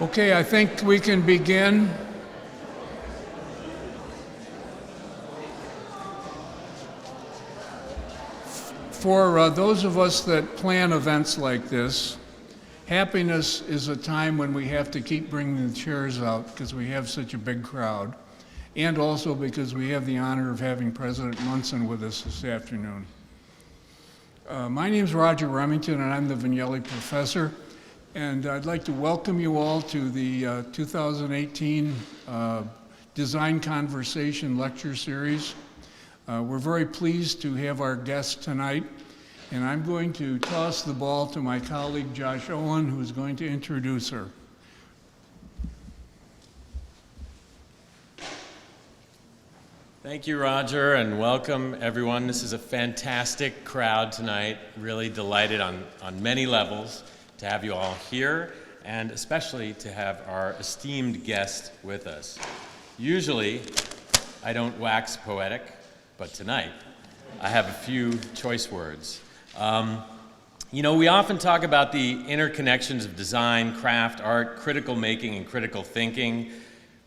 Okay, I think we can begin. For those of us that plan events like this, happiness is a time when we have to keep bringing the chairs out because we have such a big crowd, and also because we have the honor of having President Munson with us this afternoon. My name is Roger Remington, and I'm the Vignelli Professor, and I'd like to welcome you all to the 2018 Design Conversation Lecture Series. We're very pleased to have our guest tonight, and I'm going to toss the ball to my colleague Josh Owen, who is going to introduce her. Thank you, Roger, and welcome everyone. This is a fantastic crowd tonight. Really delighted on many levels to have you all here, and especially to have our esteemed guest with us. Usually, I don't wax poetic, but tonight, I have a few choice words. We often talk about the interconnections of design, craft, art, critical making, and critical thinking.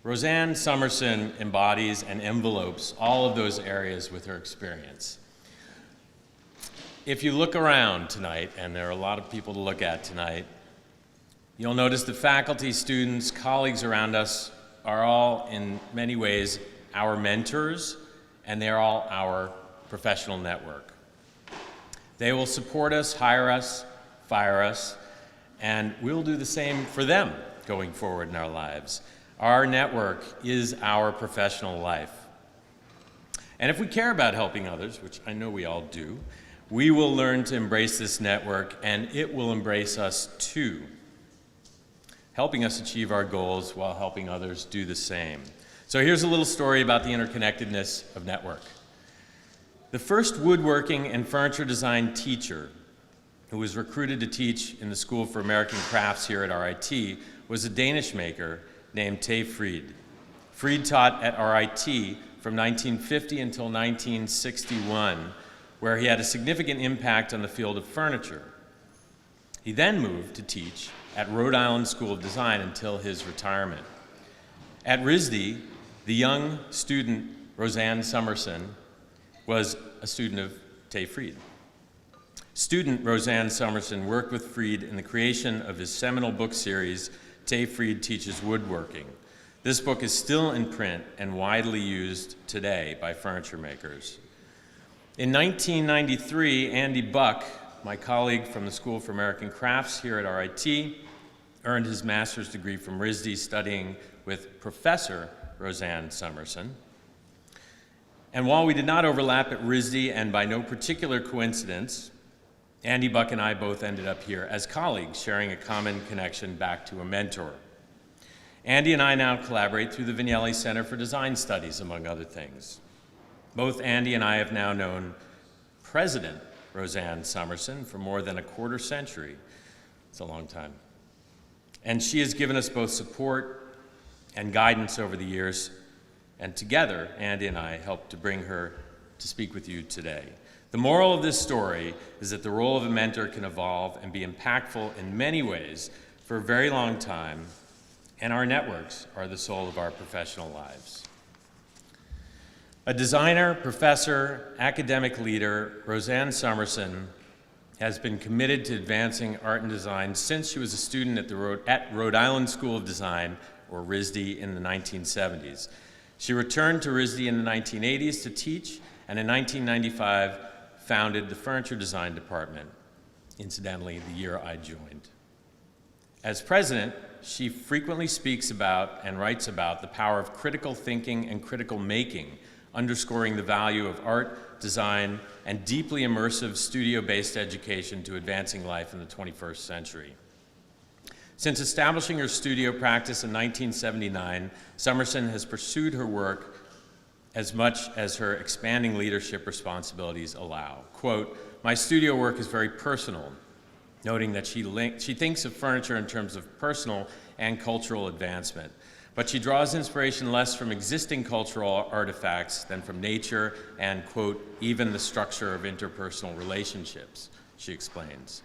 Rosanne Somerson embodies and envelopes all of those areas with her experience. If you look around tonight, and there are a lot of people to look at tonight, you'll notice that faculty, students, colleagues around us are all, in many ways, our mentors, and they're all our professional network. They will support us, hire us, fire us, and we'll do the same for them going forward in our lives. Our network is our professional life. And if we care about helping others, which I know we all do, we will learn to embrace this network, and it will embrace us too, helping us achieve our goals while helping others do the same. So here's a little story about the interconnectedness of network. The first woodworking and furniture design teacher who was recruited to teach in the School for American Crafts here at RIT was a Danish maker named Tay Fried. Fried taught at RIT from 1950 until 1961, where he had a significant impact on the field of furniture. He then moved to teach at Rhode Island School of Design until his retirement. At RISD, the young student Rosanne Somerson was a student of Tay Fried. Student Rosanne Somerson worked with Fried in the creation of his seminal book series, Tay Fried Teaches Woodworking. This book is still in print and widely used today by furniture makers. In 1993, Andy Buck, my colleague from the School for American Crafts here at RIT, earned his master's degree from RISD studying with Professor Rosanne Somerson. And while we did not overlap at RISD, and by no particular coincidence, Andy Buck and I both ended up here as colleagues, sharing a common connection back to a mentor. Andy and I now collaborate through the Vignelli Center for Design Studies, among other things. Both Andy and I have now known President Rosanne Somerson for more than a quarter century. It's a long time. And she has given us both support and guidance over the years, and together, Andy and I helped to bring her to speak with you today. The moral of this story is that the role of a mentor can evolve and be impactful in many ways for a very long time, and our networks are the soul of our professional lives. A designer, professor, academic leader, Rosanne Somerson has been committed to advancing art and design since she was a student at Rhode Island School of Design, or RISD, in the 1970s. She returned to RISD in the 1980s to teach, and in 1995 founded the Furniture Design Department, incidentally, the year I joined. As president, she frequently speaks about and writes about the power of critical thinking and critical making, underscoring the value of art, design, and deeply immersive studio-based education to advancing life in the 21st century. Since establishing her studio practice in 1979, Somerson has pursued her work as much as her expanding leadership responsibilities allow. Quote, "My studio work is very personal," noting that she thinks of furniture in terms of personal and cultural advancement. But she draws inspiration less from existing cultural artifacts than from nature and, quote, even the structure of interpersonal relationships, she explains.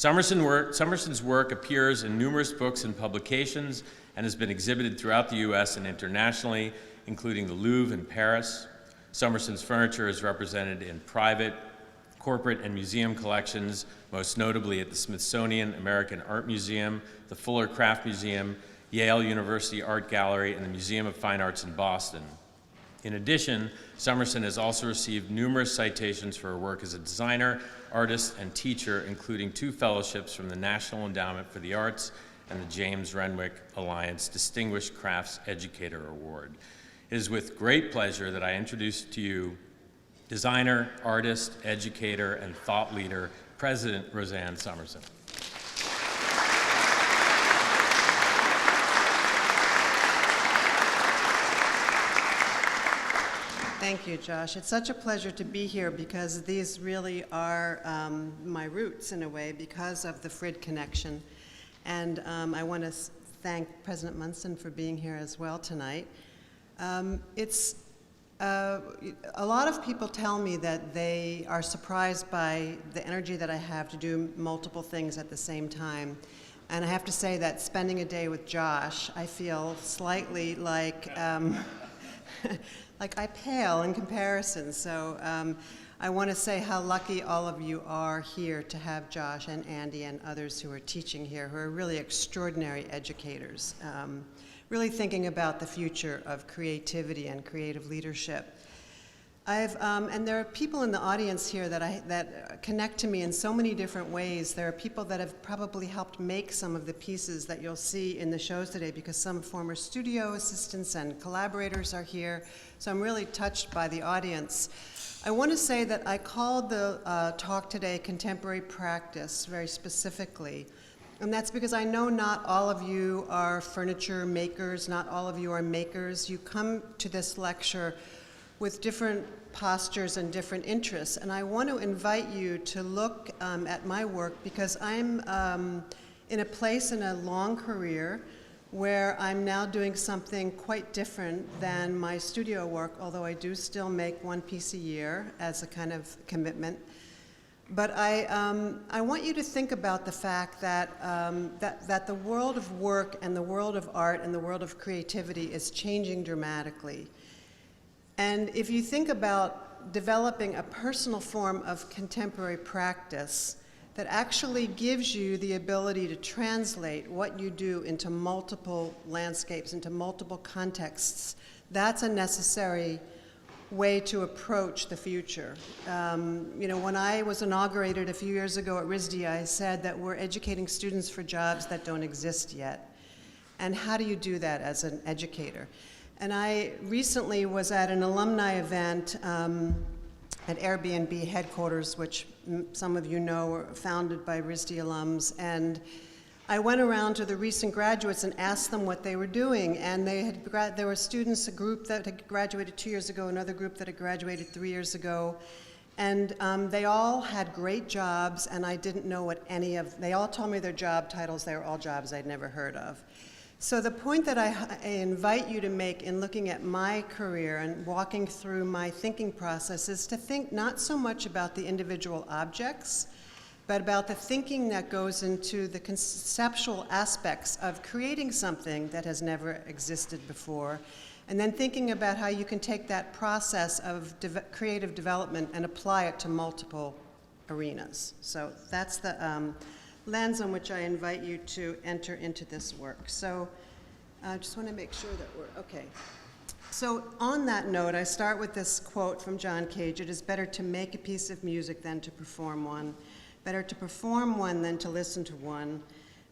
Somerson's work appears in numerous books and publications and has been exhibited throughout the U.S. and internationally, including the Louvre in Paris. Somerson's furniture is represented in private, corporate, and museum collections, most notably at the Smithsonian American Art Museum, the Fuller Craft Museum, Yale University Art Gallery, and the Museum of Fine Arts in Boston. In addition, Somerson has also received numerous citations for her work as a designer, artist, and teacher, including 2 fellowships from the National Endowment for the Arts and the James Renwick Alliance Distinguished Crafts Educator Award. It is with great pleasure that I introduce to you designer, artist, educator, and thought leader, President Roseanne Somerson. Thank you, Josh. It's such a pleasure to be here because these really are my roots in a way because of the Frid connection. And I want to thank President Munson for being here as well tonight. A lot of people tell me that they are surprised by the energy that I have to do multiple things at the same time. And I have to say that spending a day with Josh, I feel slightly like like I pale in comparison. So I want to say how lucky all of you are here to have Josh and Andy and others who are teaching here, who are really extraordinary educators, really thinking about the future of creativity and creative leadership. And there are people in the audience here that connect to me in so many different ways. There are people that have probably helped make some of the pieces that you'll see in the shows today because some former studio assistants and collaborators are here. So I'm really touched by the audience. I want to say that I called the talk today Contemporary Practice very specifically. And that's because I know not all of you are furniture makers, not all of you are makers. You come to this lecture with different postures and different interests. And I want to invite you to look at my work because I'm in a place in a long career where I'm now doing something quite different than my studio work, although I do still make 1 piece a year as a kind of commitment. But I want you to think about the fact that, that the world of work and the world of art and the world of creativity is changing dramatically. And if you think about developing a personal form of contemporary practice that actually gives you the ability to translate what you do into multiple landscapes, into multiple contexts, that's a necessary way to approach the future. You know, when I was inaugurated a few years ago at RISD, I said that we're educating students for jobs that don't exist yet. And how do you do that as an educator? And I recently was at an alumni event at Airbnb headquarters, which some of you know were founded by RISD alums. And I went around to the recent graduates and asked them what they were doing. And there were students, a group that had graduated 2 years ago, another group that had graduated 3 years ago. And they all had great jobs, and I didn't know what they all told me their job titles. They were all jobs I'd never heard of. So the point that I invite you to make in looking at my career and walking through my thinking process is to think not so much about the individual objects, but about the thinking that goes into the conceptual aspects of creating something that has never existed before, and then thinking about how you can take that process of creative development and apply it to multiple arenas. So that's the lens on which I invite you to enter into this work. So I just want to make sure that we're okay. So on that note, I start with this quote from John Cage: "It is better to make a piece of music than to perform one. Better to perform one than to listen to one.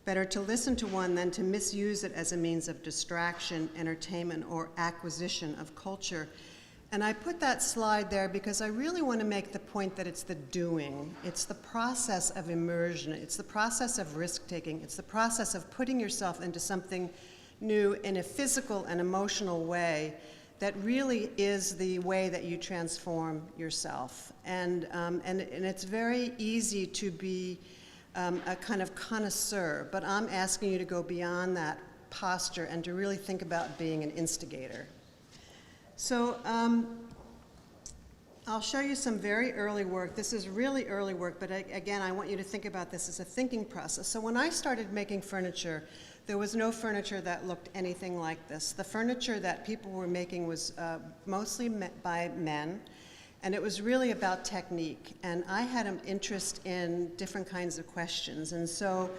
Better to listen to one than to misuse it as a means of distraction, entertainment, or acquisition of culture." And I put that slide there because I really want to make the point that it's the doing. It's the process of immersion. It's the process of risk-taking. It's the process of putting yourself into something new in a physical and emotional way that really is the way that you transform yourself. And it's very easy to be a kind of connoisseur, but I'm asking you to go beyond that posture and to really think about being an instigator. So I'll show you some very early work. This is really early work, but again, I want you to think about this as a thinking process. So when I started making furniture, there was no furniture that looked anything like this. The furniture that people were making was mostly by men, and it was really about technique. And I had an interest in different kinds of questions. And so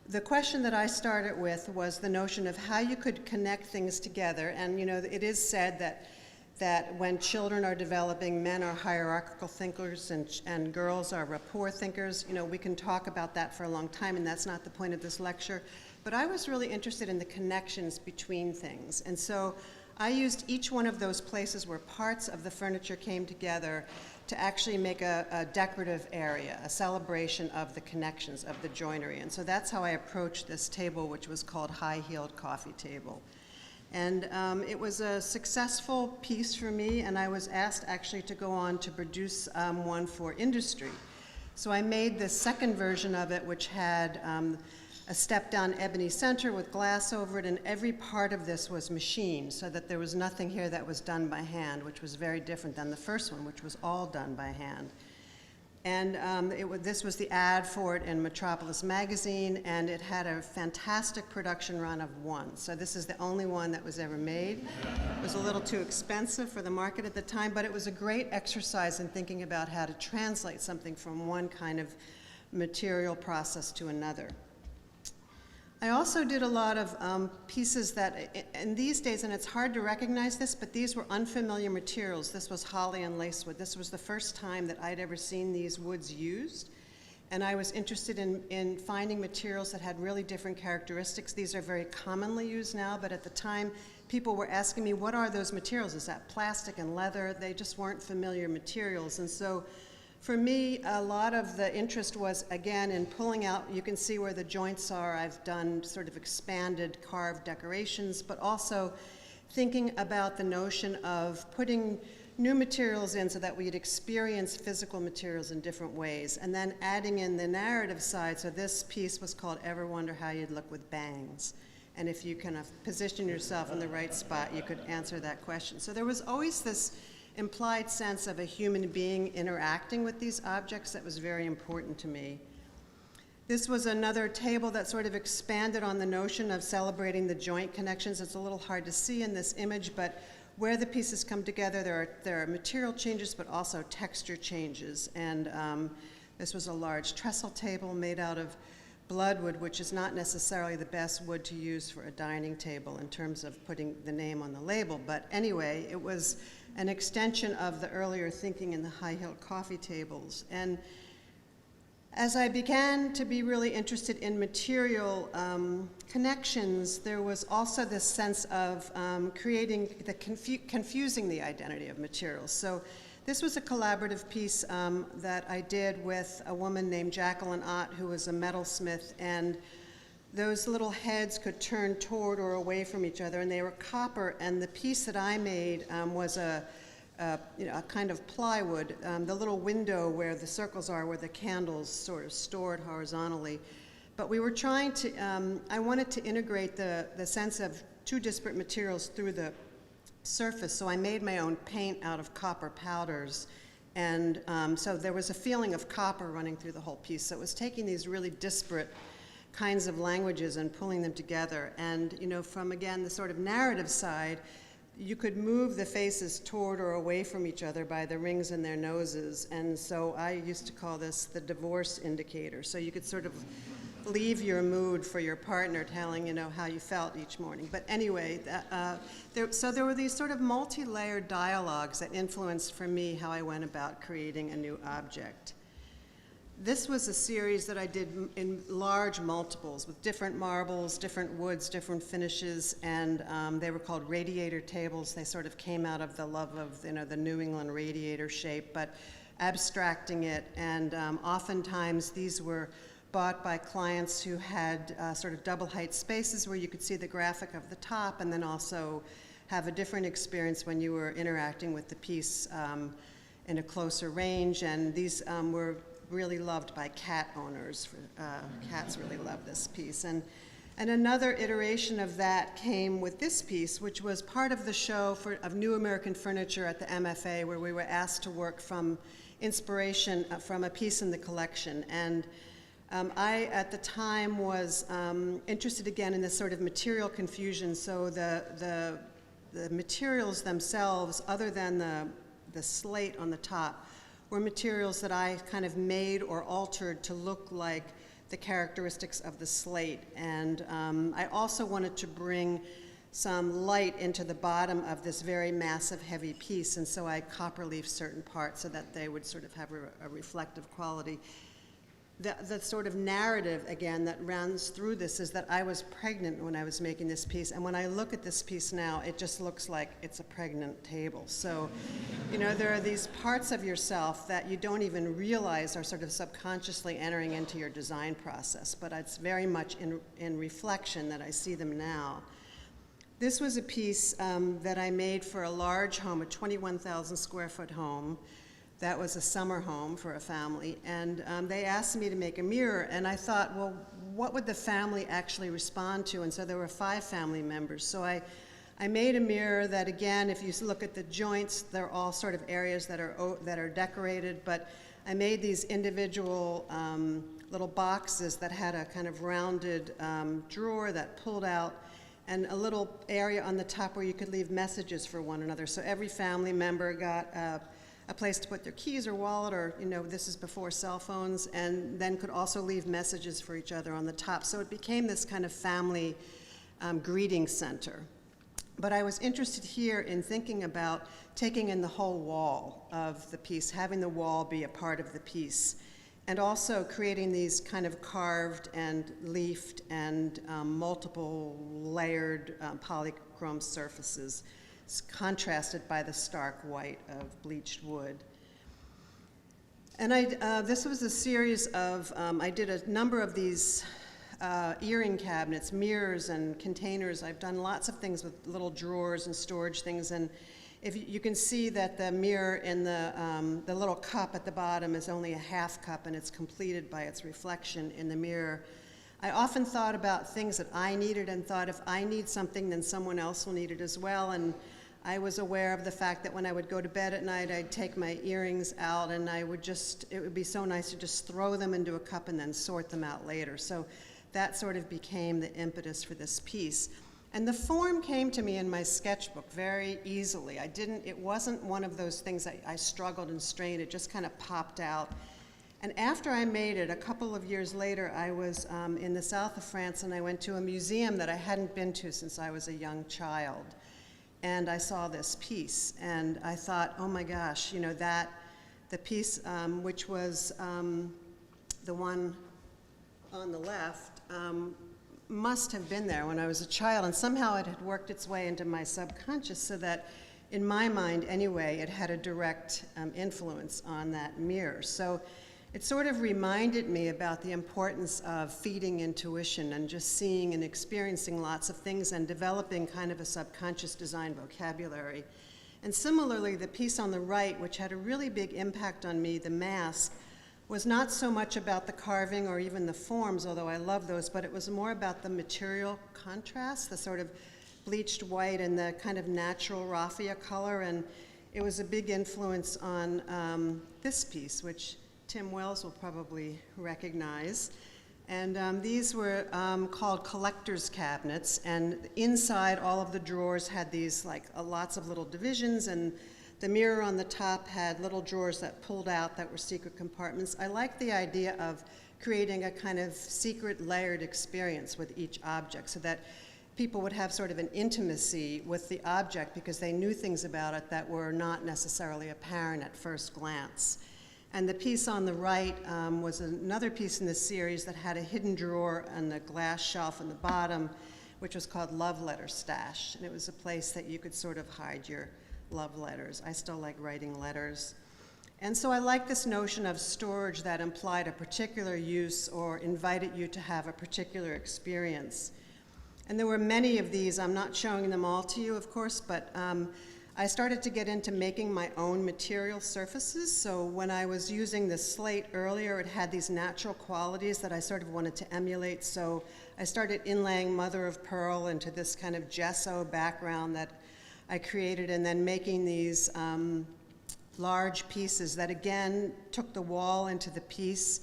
the question that I started with was the notion of how you could connect things together. And it is said that when children are developing, men are hierarchical thinkers and girls are rapport thinkers. We can talk about that for a long time, and that's not the point of this lecture. But I was really interested in the connections between things. And so I used each one of those places where parts of the furniture came together to actually make a decorative area, a celebration of the connections of the joinery. And so that's how I approached this table, which was called High-Heeled Coffee Table. And it was a successful piece for me, and I was asked actually to go on to produce one for industry. So I made the second version of it, which had a step-down ebony center with glass over it, and every part of this was machined, so that there was nothing here that was done by hand, which was very different than the first one, which was all done by hand. And this was the ad for it in Metropolis magazine, and it had a fantastic production run of one. So this is the only one that was ever made. It was a little too expensive for the market at the time, but it was a great exercise in thinking about how to translate something from one kind of material process to another. I also did a lot of pieces that, in these days, and it's hard to recognize this, but these were unfamiliar materials. This was holly and lacewood. This was the first time that I'd ever seen these woods used. And I was interested in finding materials that had really different characteristics. These are very commonly used now, but at the time, people were asking me, what are those materials? Is that plastic and leather? They just weren't familiar materials. And so for me, a lot of the interest was, again, in pulling out, you can see where the joints are. I've done sort of expanded carved decorations, but also thinking about the notion of putting new materials in so that we'd experience physical materials in different ways, and then adding in the narrative side. So this piece was called Ever Wonder How You'd Look with Bangs. And if you kind of position yourself in the right spot, you could answer that question. So there was always this implied sense of a human being interacting with these objects that was very important to me. This was another table that sort of expanded on the notion of celebrating the joint connections. It's a little hard to see in this image, but where the pieces come together, there are material changes, but also texture changes. And this was a large trestle table made out of bloodwood, which is not necessarily the best wood to use for a dining table in terms of putting the name on the label. But anyway, it was an extension of the earlier thinking in the high-heeled coffee tables. And as I began to be really interested in material connections, there was also this sense of creating, confusing the identity of materials. So this was a collaborative piece that I did with a woman named Jacqueline Ott, who was a metalsmith, and those little heads could turn toward or away from each other, and they were copper, and the piece that I made was a kind of plywood, the little window where the circles are, where the candles sort of stored horizontally. But we were trying to, I wanted to integrate the sense of two disparate materials through the surface, so I made my own paint out of copper powders. And so there was a feeling of copper running through the whole piece. So it was taking these really disparate kinds of languages and pulling them together. And from, again, the sort of narrative side, you could move the faces toward or away from each other by the rings in their noses. And so I used to call this the divorce indicator. So you could sort of leave your mood for your partner, telling how you felt each morning. But anyway, so there were these sort of multi-layered dialogues that influenced for me how I went about creating a new object. This was a series that I did in large multiples with different marbles, different woods, different finishes, and they were called Radiator Tables. They sort of came out of the love of the New England radiator shape, but abstracting it. And oftentimes these were bought by clients who had sort of double height spaces where you could see the graphic of the top and then also have a different experience when you were interacting with the piece in a closer range. And these were really loved by cat owners. Cats really love this piece. And And another iteration of that came with this piece, which was part of the show of New American Furniture at the MFA, where we were asked to work from inspiration from a piece in the collection. And I, at the time, was interested again in this sort of material confusion. So the materials themselves, other than the slate on the top, were materials that I kind of made or altered to look like the characteristics of the slate. And I also wanted to bring some light into the bottom of this very massive, heavy piece, and so I copper leafed certain parts so that they would sort of have a reflective quality. The sort of narrative, again, that runs through this is that I was pregnant when I was making this piece, and when I look at this piece now, it just looks like it's a pregnant table. So, you know, there are these parts of yourself that you don't even realize are sort of subconsciously entering into your design process, but it's very much in reflection that I see them now. This was a piece that I made for a large home, a 21,000 square foot home. That was a summer home for a family, and they asked me to make a mirror, and I thought, well, what would the family actually respond to? And so there were 5 family members. So I made a mirror that, again, if you look at the joints, they're all sort of areas that are decorated, but I made these individual little boxes that had a kind of rounded drawer that pulled out, and a little area on the top where you could leave messages for one another. So every family member got a place to put their keys or wallet, or, you know, this is before cell phones, and then could also leave messages for each other on the top. So it became this kind of family greeting center. But I was interested here in thinking about taking in the whole wall of the piece, having the wall be a part of the piece, and also creating these kind of carved and leafed and multiple layered polychrome surfaces, contrasted by the stark white of bleached wood. And this was a series of, I did a number of these earring cabinets, mirrors and containers. I've done lots of things with little drawers and storage things, and if you can see that the mirror in the little cup at the bottom is only a half cup, and it's completed by its reflection in the mirror. I often thought about things that I needed and thought, if I need something, then someone else will need it as well. And I was aware of the fact that when I would go to bed at night, I'd take my earrings out, and it would be so nice to just throw them into a cup and then sort them out later. So that sort of became the impetus for this piece. And the form came to me in my sketchbook very easily. It wasn't one of those things that I struggled and strained. It just kind of popped out. And after I made it, a couple of years later, I was in the south of France, and I went to a museum that I hadn't been to since I was a young child. And I saw this piece, and I thought, oh my gosh, you know, the piece, which was the one on the left, must have been there when I was a child, and somehow it had worked its way into my subconscious, so that, in my mind anyway, it had a direct influence on that mirror. So it sort of reminded me about the importance of feeding intuition and just seeing and experiencing lots of things and developing kind of a subconscious design vocabulary. And similarly, the piece on the right, which had a really big impact on me, the mask, was not so much about the carving or even the forms, although I love those, but it was more about the material contrast, the sort of bleached white and the kind of natural raffia color. And it was a big influence on this piece, which Tim Wells will probably recognize. And these were called collector's cabinets, and inside all of the drawers had these lots of little divisions, and the mirror on the top had little drawers that pulled out that were secret compartments. I like the idea of creating a kind of secret layered experience with each object, so that people would have sort of an intimacy with the object because they knew things about it that were not necessarily apparent at first glance. And the piece on the right was another piece in the series that had a hidden drawer and a glass shelf on the bottom, which was called Love Letter Stash. And it was a place that you could sort of hide your love letters. I still like writing letters. And so I like this notion of storage that implied a particular use or invited you to have a particular experience. And there were many of these. I'm not showing them all to you, of course, but I started to get into making my own material surfaces. So when I was using the slate earlier, it had these natural qualities that I sort of wanted to emulate. So I started inlaying mother of pearl into this kind of gesso background that I created, and then making these large pieces that again took the wall into the piece,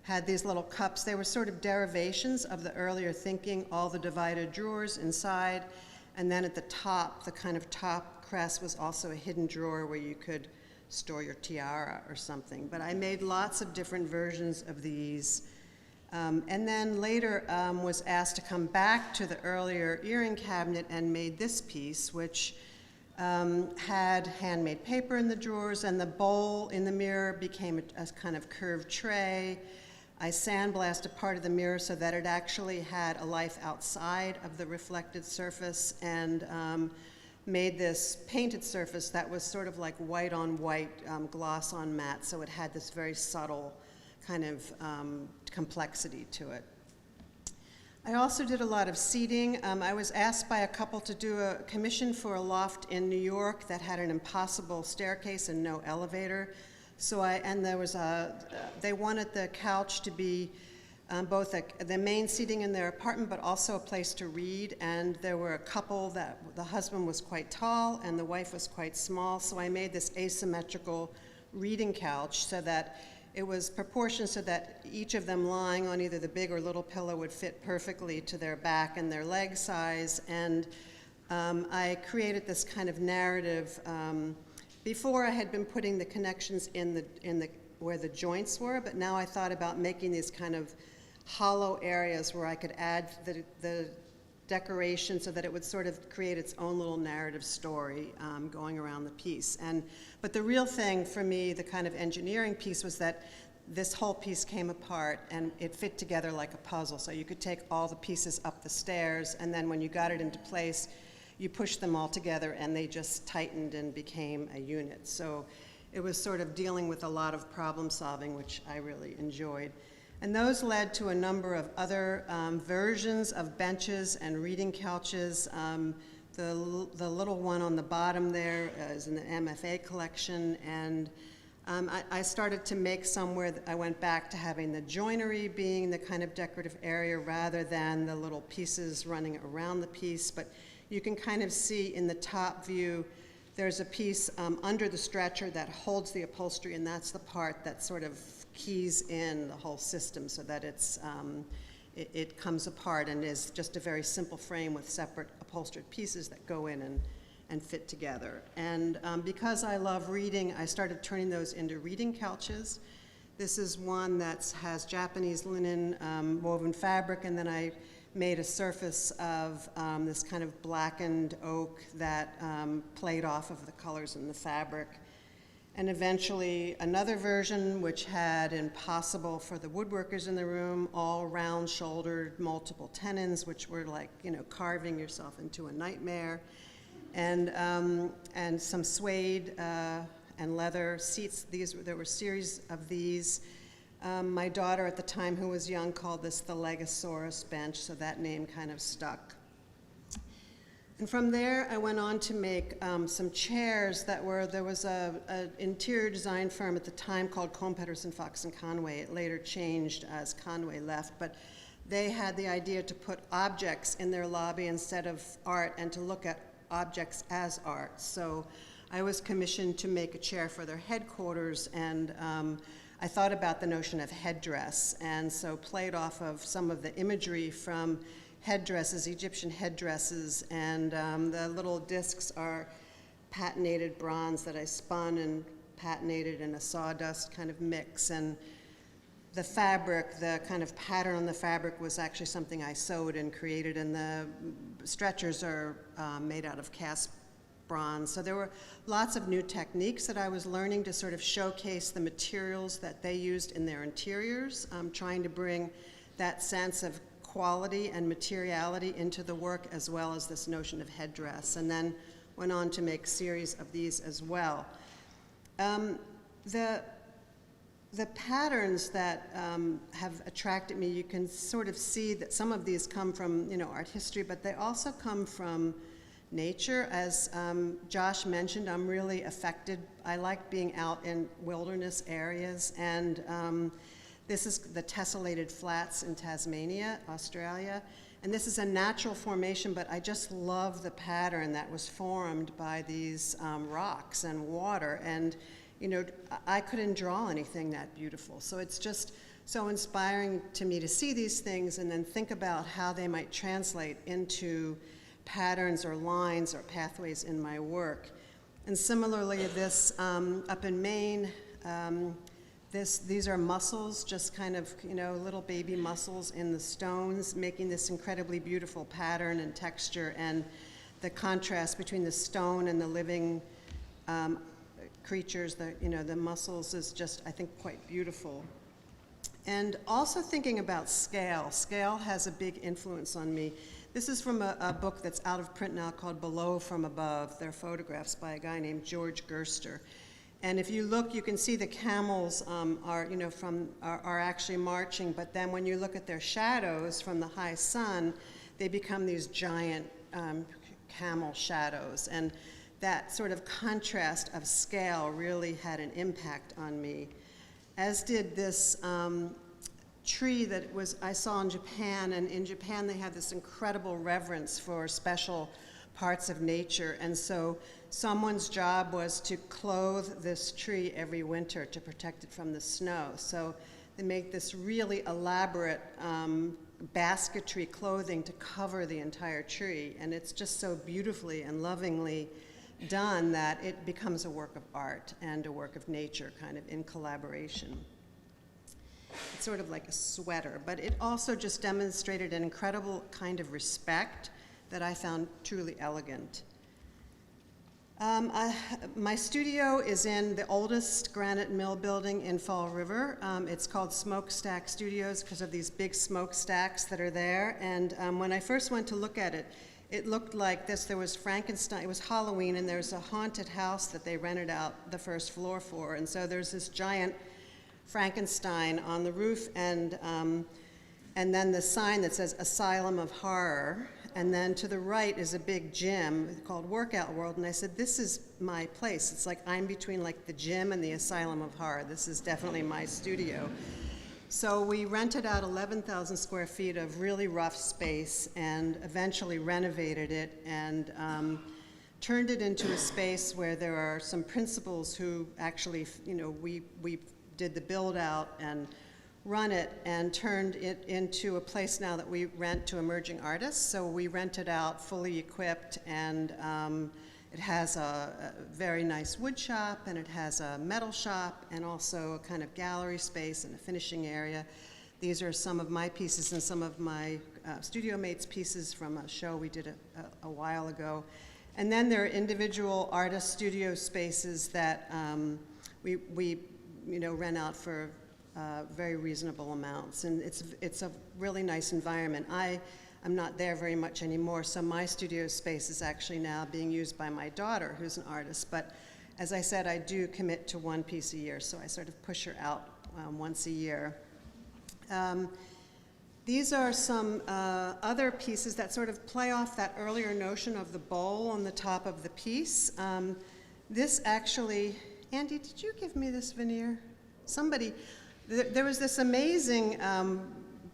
had these little cups. They were sort of derivations of the earlier thinking, all the divided drawers inside, and then at the top, the kind of top crest was also a hidden drawer where you could store your tiara or something. But I made lots of different versions of these. And then later was asked to come back to the earlier earring cabinet and made this piece, which had handmade paper in the drawers, and the bowl in the mirror became a kind of curved tray. I sandblasted part of the mirror so that it actually had a life outside of the reflected surface, and made this painted surface that was sort of like white on white, gloss on matte, so it had this very subtle kind of complexity to it. I also did a lot of seating. I was asked by a couple to do a commission for a loft in New York that had an impossible staircase and no elevator. So they wanted the couch to be both the main seating in their apartment, but also a place to read. And there were a couple that the husband was quite tall and the wife was quite small. So I made this asymmetrical reading couch so that it was proportioned so that each of them lying on either the big or little pillow would fit perfectly to their back and their leg size. And I created this kind of narrative. Before I had been putting the connections in the where the joints were, but now I thought about making these kind of hollow areas where I could add the decoration so that it would sort of create its own little narrative story going around the piece. But the real thing for me, the kind of engineering piece, was that this whole piece came apart and it fit together like a puzzle. So you could take all the pieces up the stairs, and then when you got it into place, you pushed them all together and they just tightened and became a unit. So it was sort of dealing with a lot of problem solving, which I really enjoyed. And those led to a number of other versions of benches and reading couches. The little one on the bottom there is in the MFA collection, and I started to make some where I went back to having the joinery being the kind of decorative area rather than the little pieces running around the piece. But you can kind of see in the top view, there's a piece under the stretcher that holds the upholstery, and that's the part that sort of keys in the whole system so that it comes apart and is just a very simple frame with separate upholstered pieces that go in and fit together. And because I love reading, I started turning those into reading couches. This is one that has Japanese linen woven fabric, and then I made a surface of this kind of blackened oak that played off of the colors in the fabric. And eventually another version which had impossible for the woodworkers in the room, all round-shouldered, multiple tenons, which were like, carving yourself into a nightmare. And some suede and leather seats. There were a series of these. My daughter at the time, who was young, called this the Legosaurus bench, so that name kind of stuck. And from there, I went on to make some chairs there was an interior design firm at the time called Cohn, Pedersen, Fox & Conway. It later changed as Conway left, but they had the idea to put objects in their lobby instead of art and to look at objects as art. So I was commissioned to make a chair for their headquarters, and I thought about the notion of headdress, and so played off of some of the imagery from headdresses, Egyptian headdresses, and the little discs are patinated bronze that I spun and patinated in a sawdust kind of mix. And the fabric, the kind of pattern on the fabric was actually something I sewed and created, and the stretchers are made out of cast bronze. So there were lots of new techniques that I was learning to sort of showcase the materials that they used in their interiors, trying to bring that sense of quality and materiality into the work, as well as this notion of headdress, and then went on to make series of these as well. The patterns that have attracted me, you can sort of see that some of these come from art history, but they also come from nature. As Josh mentioned, I'm really affected. I like being out in wilderness areas, and this is the tessellated flats in Tasmania, Australia. And this is a natural formation, but I just love the pattern that was formed by these rocks and water. And, you know, I couldn't draw anything that beautiful. So it's just so inspiring to me to see these things and then think about how they might translate into patterns or lines or pathways in my work. And similarly, this up in Maine, these are mussels, just kind of, you know, little baby mussels in the stones, making this incredibly beautiful pattern and texture, and the contrast between the stone and the living creatures, the mussels is just, I think, quite beautiful. And also thinking about scale. Scale has a big influence on me. This is from a book that's out of print now called Below from Above. They're photographs by a guy named George Gerster. And if you look, you can see the camels are actually marching, but then when you look at their shadows from the high sun, they become these giant camel shadows. And that sort of contrast of scale really had an impact on me, as did this tree that I saw in Japan. And in Japan, they have this incredible reverence for special parts of nature. And so someone's job was to clothe this tree every winter to protect it from the snow. So they make this really elaborate basketry clothing to cover the entire tree. And it's just so beautifully and lovingly done that it becomes a work of art and a work of nature, kind of in collaboration. It's sort of like a sweater, but it also just demonstrated an incredible kind of respect that I found truly elegant. My studio is in the oldest granite mill building in Fall River. It's called Smokestack Studios because of these big smokestacks that are there. And when I first went to look at it, it looked like this. There was Frankenstein. It was Halloween, and there's a haunted house that they rented out the first floor for. And so there's this giant Frankenstein on the roof, and then the sign that says Asylum of Horror. And then to the right is a big gym called Workout World. And I said, this is my place. It's like I'm between like the gym and the Asylum of Horror. This is definitely my studio. So we rented out 11,000 square feet of really rough space and eventually renovated it and turned it into a space where there are some principals who actually, we did the build out and run it and turned it into a place now that we rent to emerging artists. So we rent it out fully equipped, and it has a very nice wood shop, and it has a metal shop, and also a kind of gallery space and a finishing area. These are some of my pieces and some of my studio mates' pieces from a show we did a while ago. And then there are individual artist studio spaces that we rent out for very reasonable amounts, and it's a really nice environment. I'm not there very much anymore, so my studio space is actually now being used by my daughter, who's an artist. But as I said, I do commit to one piece a year, so I sort of push her out once a year. These are some other pieces that sort of play off that earlier notion of the bowl on the top of the piece. This actually, Andy, did you give me this veneer? Somebody. There was this amazing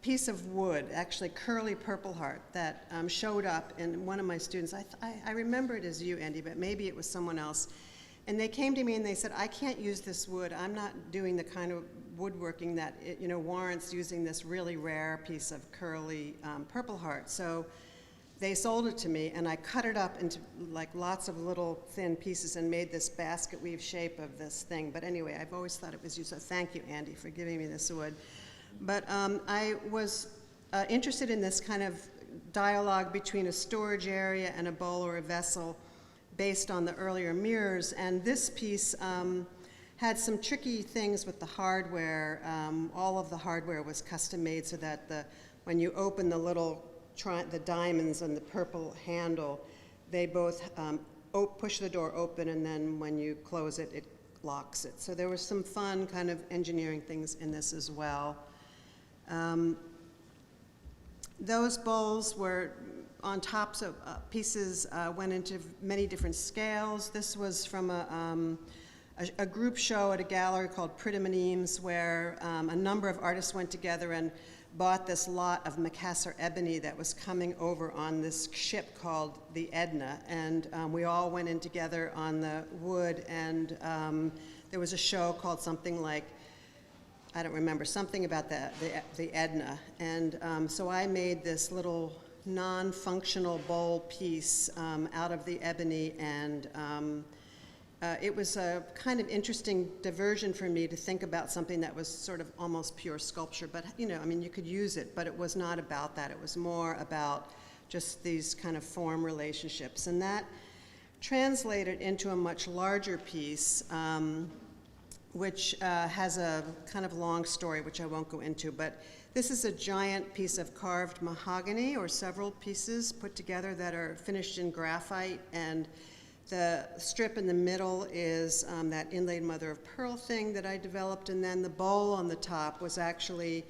piece of wood, actually curly purple heart, that showed up in one of my students. I remember it as you, Andy, but maybe it was someone else. And they came to me and they said, I can't use this wood. I'm not doing the kind of woodworking that warrants using this really rare piece of curly purple heart. So they sold it to me, and I cut it up into like lots of little thin pieces and made this basket weave shape of this thing. But anyway, I've always thought it was you, so thank you, Andy, for giving me this wood. But I was interested in this kind of dialogue between a storage area and a bowl or a vessel based on the earlier mirrors. And this piece had some tricky things with the hardware. All of the hardware was custom made so that when you open the diamonds and the purple handle, they both push the door open, and then when you close it, it locks it. So there was some fun kind of engineering things in this as well. Those bowls were on tops of pieces, went into many different scales. This was from a group show at a gallery called Pridimanimes, where a number of artists went together and bought this lot of Macassar ebony that was coming over on this ship called the Edna, and we all went in together on the wood, and there was a show called something like, I don't remember, something about the Edna, and so I made this little non-functional bowl piece out of the ebony, and it was a kind of interesting diversion for me to think about something that was sort of almost pure sculpture, but you know, I mean, you could use it, but it was not about that. It was more about just these kind of form relationships, and that translated into a much larger piece, which has a kind of long story, which I won't go into, but this is a giant piece of carved mahogany, or several pieces put together that are finished in graphite, and the strip in the middle is that inlaid mother of pearl thing that I developed, and then the bowl on the top was actually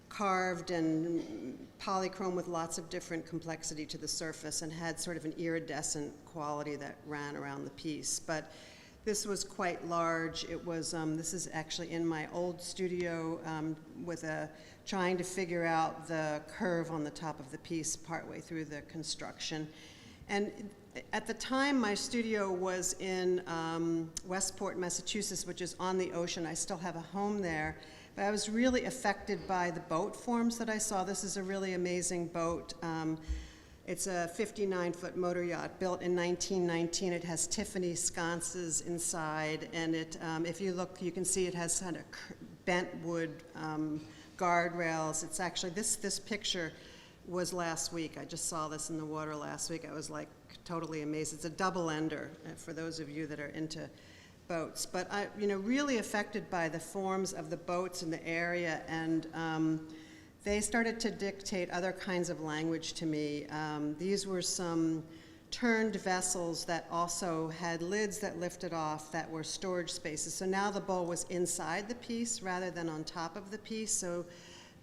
carved and polychrome with lots of different complexity to the surface, and had sort of an iridescent quality that ran around the piece. But this was quite large. It was, this is actually in my old studio with trying to figure out the curve on the top of the piece partway through the construction. And at the time, my studio was in Westport, Massachusetts, which is on the ocean. I still have a home there. But I was really affected by the boat forms that I saw. This is a really amazing boat. It's a 59-foot motor yacht built in 1919. It has Tiffany sconces inside, and it, if you look, you can see it has kind of bent wood guardrails. It's actually, this picture was last week. I just saw this in the water last week. I was like totally amazed. It's a double ender for those of you that are into boats. But I, you know, really affected by the forms of the boats in the area, and they started to dictate other kinds of language to me. These were some turned vessels that also had lids that lifted off that were storage spaces. So now the bowl was inside the piece rather than on top of the piece. So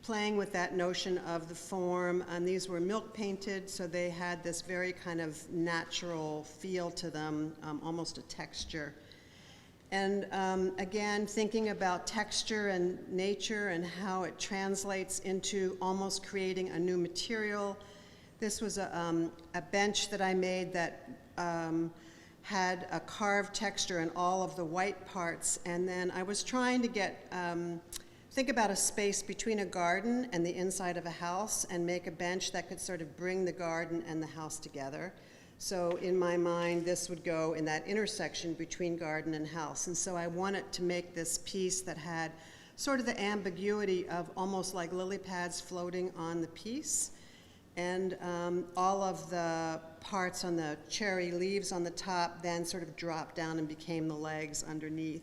playing with that notion of the form, and these were milk painted, so they had this very kind of natural feel to them, almost a texture. And again, thinking about texture and nature and how it translates into almost creating a new material. This was a bench that I made that had a carved texture in all of the white parts, and then I was trying to get, think about a space between a garden and the inside of a house and make a bench that could sort of bring the garden and the house together. So in my mind, this would go in that intersection between garden and house. And so I wanted to make this piece that had sort of the ambiguity of almost like lily pads floating on the piece. And all of the parts on the cherry leaves on the top then sort of dropped down and became the legs underneath.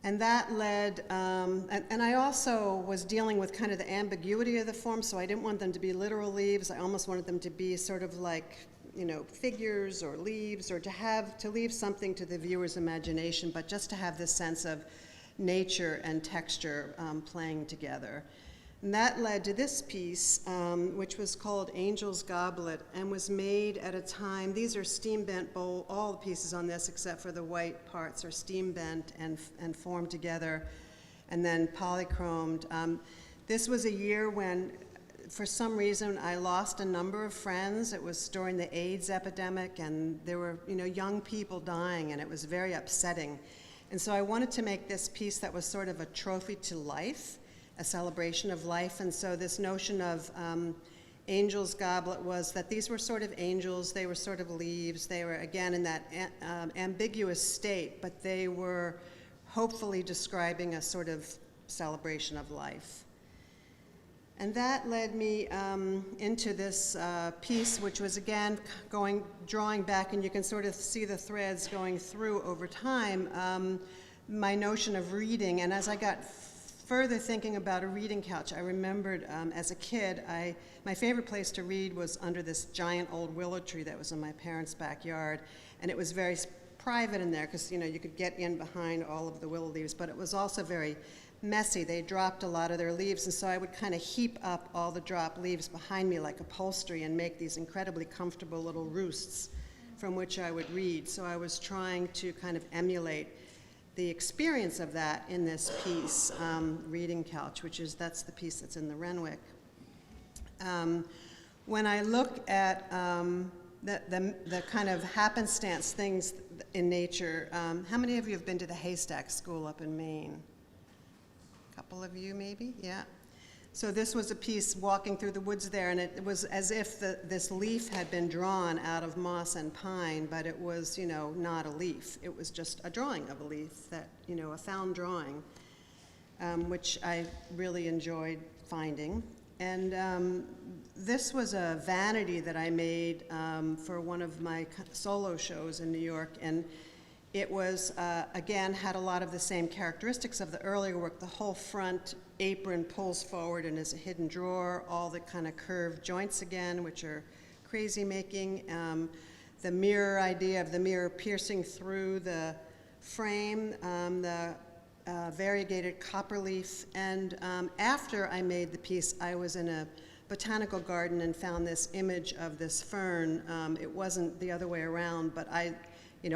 And that led, and I also was dealing with kind of the ambiguity of the form, so I didn't want them to be literal leaves. I almost wanted them to be sort of like, you know, figures or leaves, or to leave something to the viewer's imagination, but just to have this sense of nature and texture playing together. And that led to this piece, which was called Angel's Goblet, and was made at a time, these are steam bent bowl, all the pieces on this except for the white parts are steam bent and formed together and then polychromed. This was a year when, for some reason, I lost a number of friends. It was during the AIDS epidemic, and there were, you know, young people dying, and it was very upsetting. And so I wanted to make this piece that was sort of a trophy to life, a celebration of life. And so this notion of Angel's Goblet was that these were sort of angels, they were sort of leaves, they were again in that ambiguous state, but they were hopefully describing a sort of celebration of life. And that led me into this piece, which was again drawing back, and you can sort of see the threads going through over time, my notion of reading. And as I got further thinking about a reading couch, I remembered as a kid, my favorite place to read was under this giant old willow tree that was in my parents' backyard, and it was very private in there because, you know, you could get in behind all of the willow leaves, but it was also very messy. They dropped a lot of their leaves, and so I would kind of heap up all the dropped leaves behind me like upholstery and make these incredibly comfortable little roosts from which I would read. So I was trying to kind of emulate the experience of that in this piece, Reading Couch, that's the piece that's in the Renwick. When I look at the kind of happenstance things in nature, how many of you have been to the Haystack School up in Maine? A couple of you, maybe? Yeah. So this was a piece walking through the woods there, and it was as if this leaf had been drawn out of moss and pine, but it was, not a leaf. It was just a drawing of a leaf, a found drawing, which I really enjoyed finding. And this was a vanity that I made for one of my solo shows in New York, and it was, again, had a lot of the same characteristics of the earlier work. The whole front apron pulls forward and is a hidden drawer, all the kind of curved joints again, which are crazy making. The mirror idea of the mirror piercing through the frame, the variegated copper leaf. And after I made the piece, I was in a botanical garden and found this image of this fern. It wasn't the other way around, but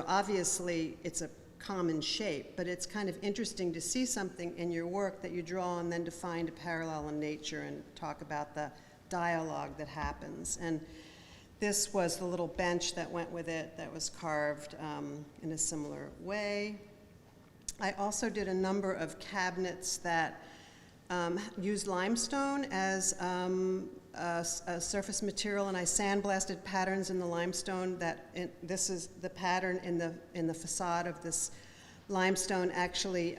obviously it's a common shape, but it's kind of interesting to see something in your work that you draw and then to find a parallel in nature and talk about the dialogue that happens. And this was the little bench that went with it that was carved in a similar way. I also did a number of cabinets that used limestone as a surface material, and I sandblasted patterns in the limestone. This is the pattern in the facade of this limestone. Actually,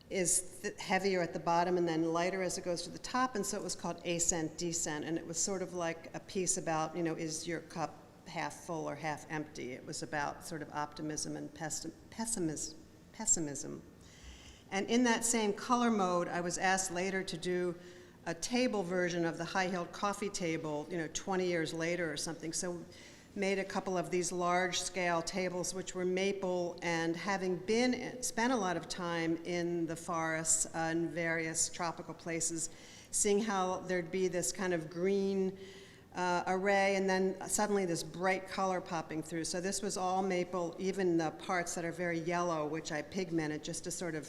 is heavier at the bottom and then lighter as it goes to the top, and so it was called Ascent Descent. And it was sort of like a piece about, is your cup half full or half empty? It was about sort of optimism and pessimism. And in that same color mode, I was asked later to do a table version of the high-heeled coffee table, 20 years later or something. So made a couple of these large-scale tables, which were maple, and having spent a lot of time in the forests and various tropical places, seeing how there'd be this kind of green array, and then suddenly this bright color popping through. So this was all maple, even the parts that are very yellow, which I pigmented just to sort of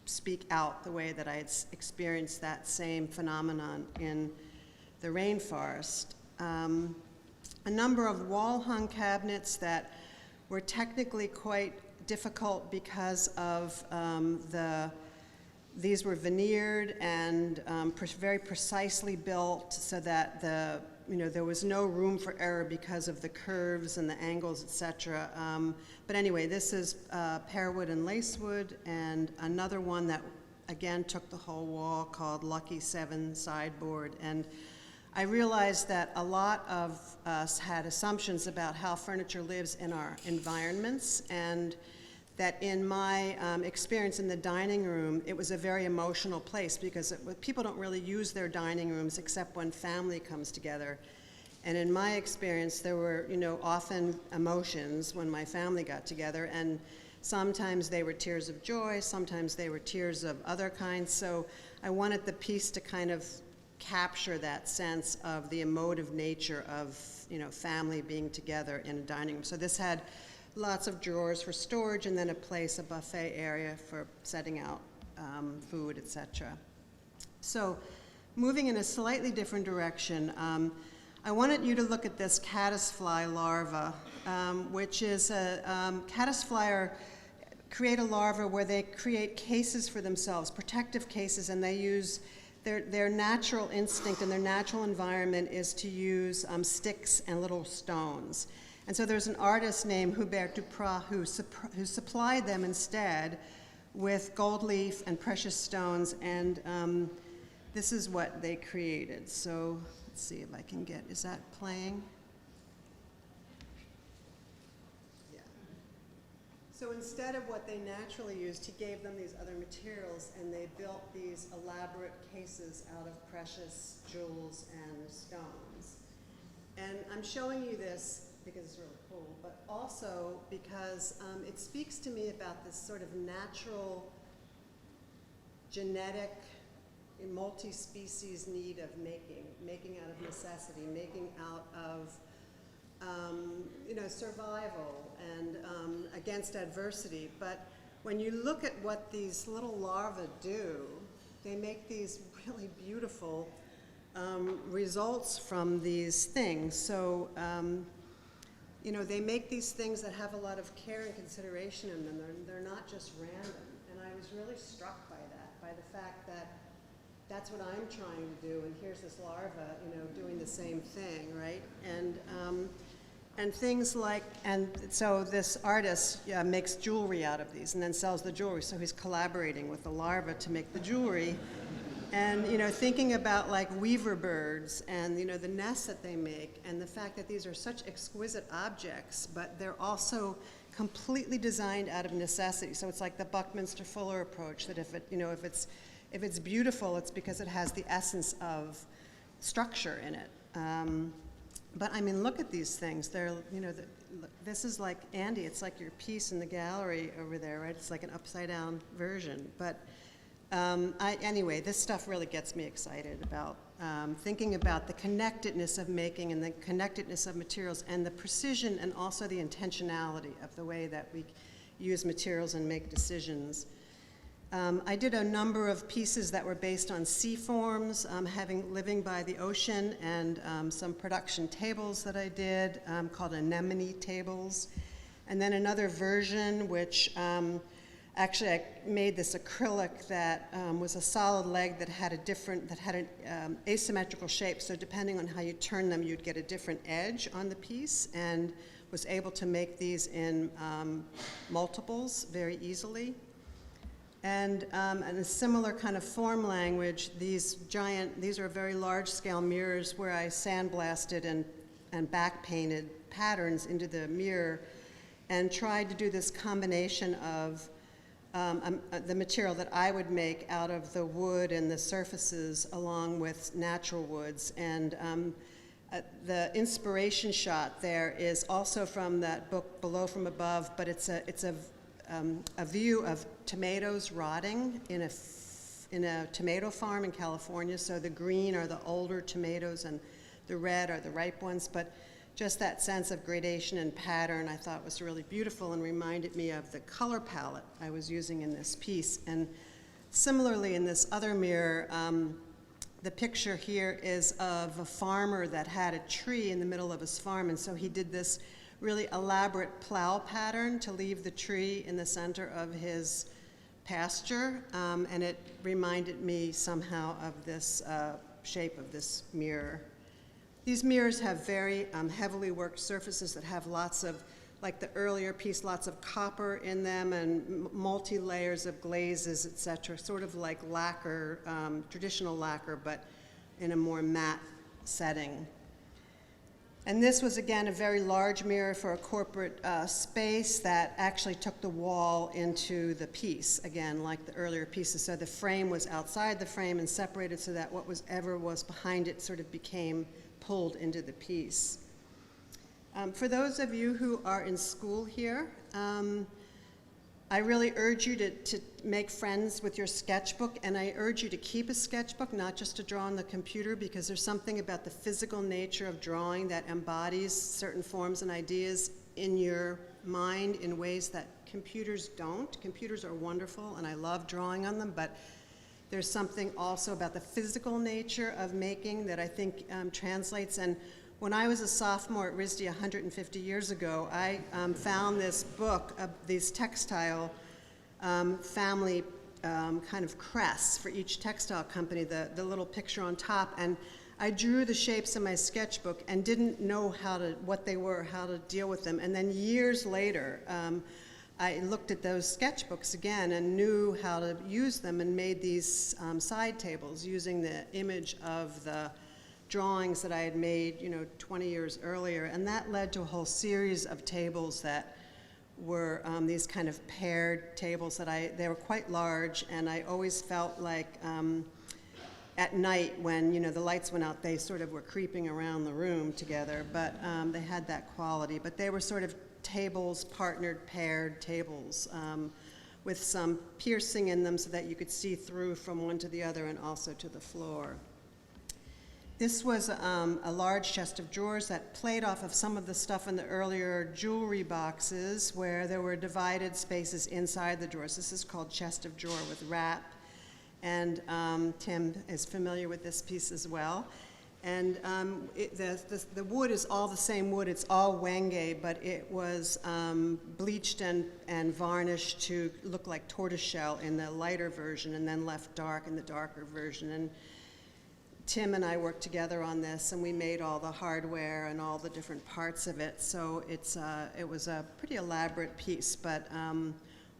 speak out the way that I had experienced that same phenomenon in the rainforest. A number of wall-hung cabinets that were technically quite difficult because of these were veneered and very precisely built so that there was no room for error because of the curves and the angles, etc. But anyway, this is pearwood and lacewood, and another one that again took the whole wall called Lucky 7 sideboard. And I realized that a lot of us had assumptions about how furniture lives in our environments, and that in my experience in the dining room, it was a very emotional place because people don't really use their dining rooms except when family comes together. And in my experience, there were, often emotions when my family got together, and sometimes they were tears of joy, sometimes they were tears of other kinds. So I wanted the piece to kind of capture that sense of the emotive nature of, family being together in a dining room. So this had lots of drawers for storage, and then a buffet area for setting out food, etc. So moving in a slightly different direction, I wanted you to look at this Caddisfly Larva, which is caddisfly create a larva where they create cases for themselves, protective cases, and they use their natural instinct and their natural environment is to use sticks and little stones. And so there's an artist named Hubert Duprat who supplied them instead with gold leaf and precious stones, and this is what they created. So let's see if I can is that playing? Yeah. So instead of what they naturally used, he gave them these other materials, and they built these elaborate cases out of precious jewels and stones. And I'm showing you this because it's really cool, but also because it speaks to me about this sort of natural genetic, multi-species need of making out of necessity, making out of survival and against adversity. But when you look at what these little larvae do, they make these really beautiful results from these things. So, they make these things that have a lot of care and consideration in them. They're not just random. And I was really struck by that, by the fact that that's what I'm trying to do, and here's this larva, doing the same thing, right? And things like, and so this artist makes jewelry out of these and then sells the jewelry. So he's collaborating with the larva to make the jewelry. And, thinking about like weaver birds and, the nests that they make and the fact that these are such exquisite objects, but they're also completely designed out of necessity. So it's like the Buckminster Fuller approach, that if it's beautiful, it's because it has the essence of structure in it. But I mean, look at these things. They're, this is like, Andy, it's like your piece in the gallery over there, right? It's like an upside down version. But anyway, this stuff really gets me excited about thinking about the connectedness of making and the connectedness of materials and the precision and also the intentionality of the way that we use materials and make decisions. I did a number of pieces that were based on sea forms, living by the ocean, and some production tables that I did called anemone tables. And then another version, which actually I made this acrylic that was a solid leg that had an asymmetrical shape. So depending on how you turn them, you'd get a different edge on the piece, and was able to make these in multiples very easily. And a similar kind of form language, these are very large-scale mirrors where I sandblasted and back-painted patterns into the mirror and tried to do this combination of the material that I would make out of the wood and the surfaces along with natural woods. And the inspiration shot there is also from that book, Below from Above, but it's a view of tomatoes rotting in a tomato farm in California. So the green are the older tomatoes and the red are the ripe ones. But just that sense of gradation and pattern I thought was really beautiful and reminded me of the color palette I was using in this piece. And similarly in this other mirror, the picture here is of a farmer that had a tree in the middle of his farm, and so he did this really elaborate plow pattern to leave the tree in the center of his pasture, and it reminded me somehow of this shape of this mirror. These mirrors have very heavily worked surfaces that have lots of, like the earlier piece, lots of copper in them and multi-layers of glazes, etc., sort of like lacquer, traditional lacquer, but in a more matte setting. And this was, again, a very large mirror for a corporate space that actually took the wall into the piece, again, like the earlier pieces. So the frame was outside the frame and separated so that whatever was behind it sort of became pulled into the piece. For those of you who are in school here, I really urge you to make friends with your sketchbook, and I urge you to keep a sketchbook, not just to draw on the computer, because there's something about the physical nature of drawing that embodies certain forms and ideas in your mind in ways that computers don't. Computers are wonderful, and I love drawing on them, but there's something also about the physical nature of making that I think translates. And when I was a sophomore at RISD 150 years ago, I found this book of these textile family kind of crests for each textile company, the little picture on top. And I drew the shapes in my sketchbook and didn't know what they were, how to deal with them. And then years later, I looked at those sketchbooks again and knew how to use them and made these side tables using the image of the drawings that I had made, 20 years earlier. And that led to a whole series of tables that were these kind of paired tables they were quite large, and I always felt like at night when, the lights went out, they sort of were creeping around the room together, but they had that quality. But they were sort of tables, partnered, paired tables, with some piercing in them so that you could see through from one to the other and also to the floor. This was a large chest of drawers that played off of some of the stuff in the earlier jewelry boxes where there were divided spaces inside the drawers. This is called chest of drawer with wrap, and Tim is familiar with this piece as well. And the wood is all the same wood. It's all wenge, but it was bleached and varnished to look like tortoiseshell in the lighter version, and then left dark in the darker version. And Tim and I worked together on this, and we made all the hardware and all the different parts of it. So it was a pretty elaborate piece, but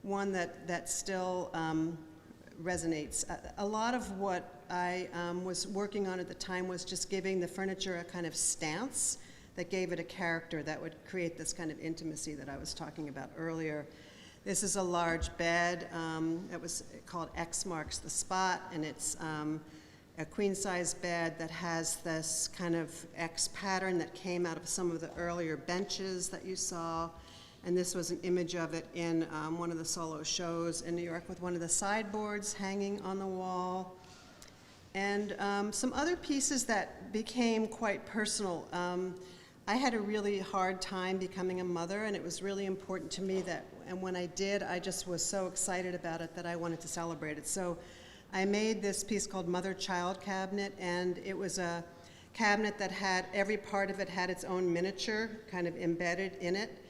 one that still resonates. A lot of what I was working on at the time was just giving the furniture a kind of stance that gave it a character that would create this kind of intimacy that I was talking about earlier. This is a large bed. It was called X Marks the Spot, and it's a queen-size bed that has this kind of X pattern that came out of some of the earlier benches that you saw. And this was an image of it in one of the solo shows in New York with one of the sideboards hanging on the wall. And some other pieces that became quite personal. I had a really hard time becoming a mother, and it was really important to me that, and when I did, I just was so excited about it that I wanted to celebrate it. So I made this piece called Mother-Child Cabinet, and it was a cabinet that had, every part of it had its own miniature kind of embedded in it.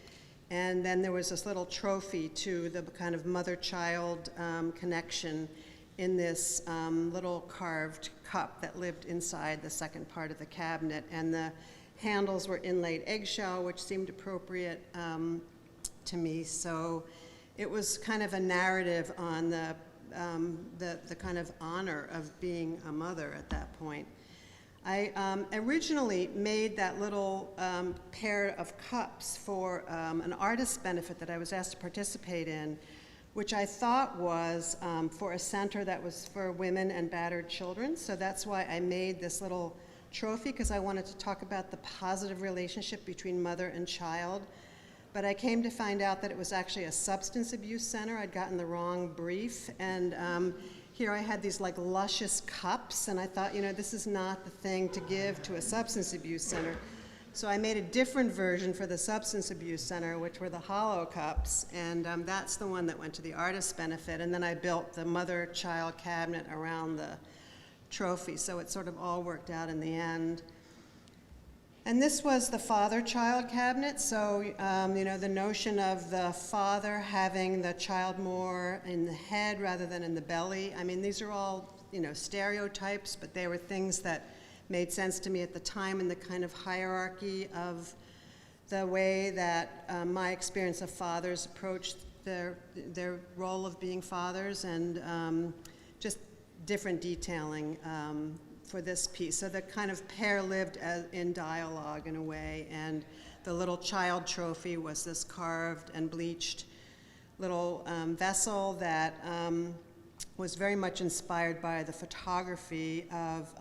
And then there was this little trophy to the kind of mother-child connection in this little carved cup that lived inside the second part of the cabinet. And the handles were inlaid eggshell, which seemed appropriate to me. So it was kind of a narrative on the kind of honor of being a mother at that point. I originally made that little pair of cups for an artist's benefit that I was asked to participate in, which I thought was for a center that was for women and battered children. So that's why I made this little trophy, because I wanted to talk about the positive relationship between mother and child. But I came to find out that it was actually a substance abuse center. I'd gotten the wrong brief, and here I had these like luscious cups, and I thought, you know, this is not the thing to give to a substance abuse center. So I made a different version for the substance abuse center, which were the hollow cups, and that's the one that went to the artist's benefit. And then I built the mother-child cabinet around the trophy, so it sort of all worked out in the end. And this was the father-child cabinet, so you know, the notion of the father having the child more in the head rather than in the belly. I mean, these are all, you know, stereotypes, but they were things that made sense to me at the time in the kind of hierarchy of the way that my experience of fathers approached their role of being fathers, and just different detailing for this piece. So the kind of pair lived in dialogue in a way, and the little child trophy was this carved and bleached little vessel that was very much inspired by the photography of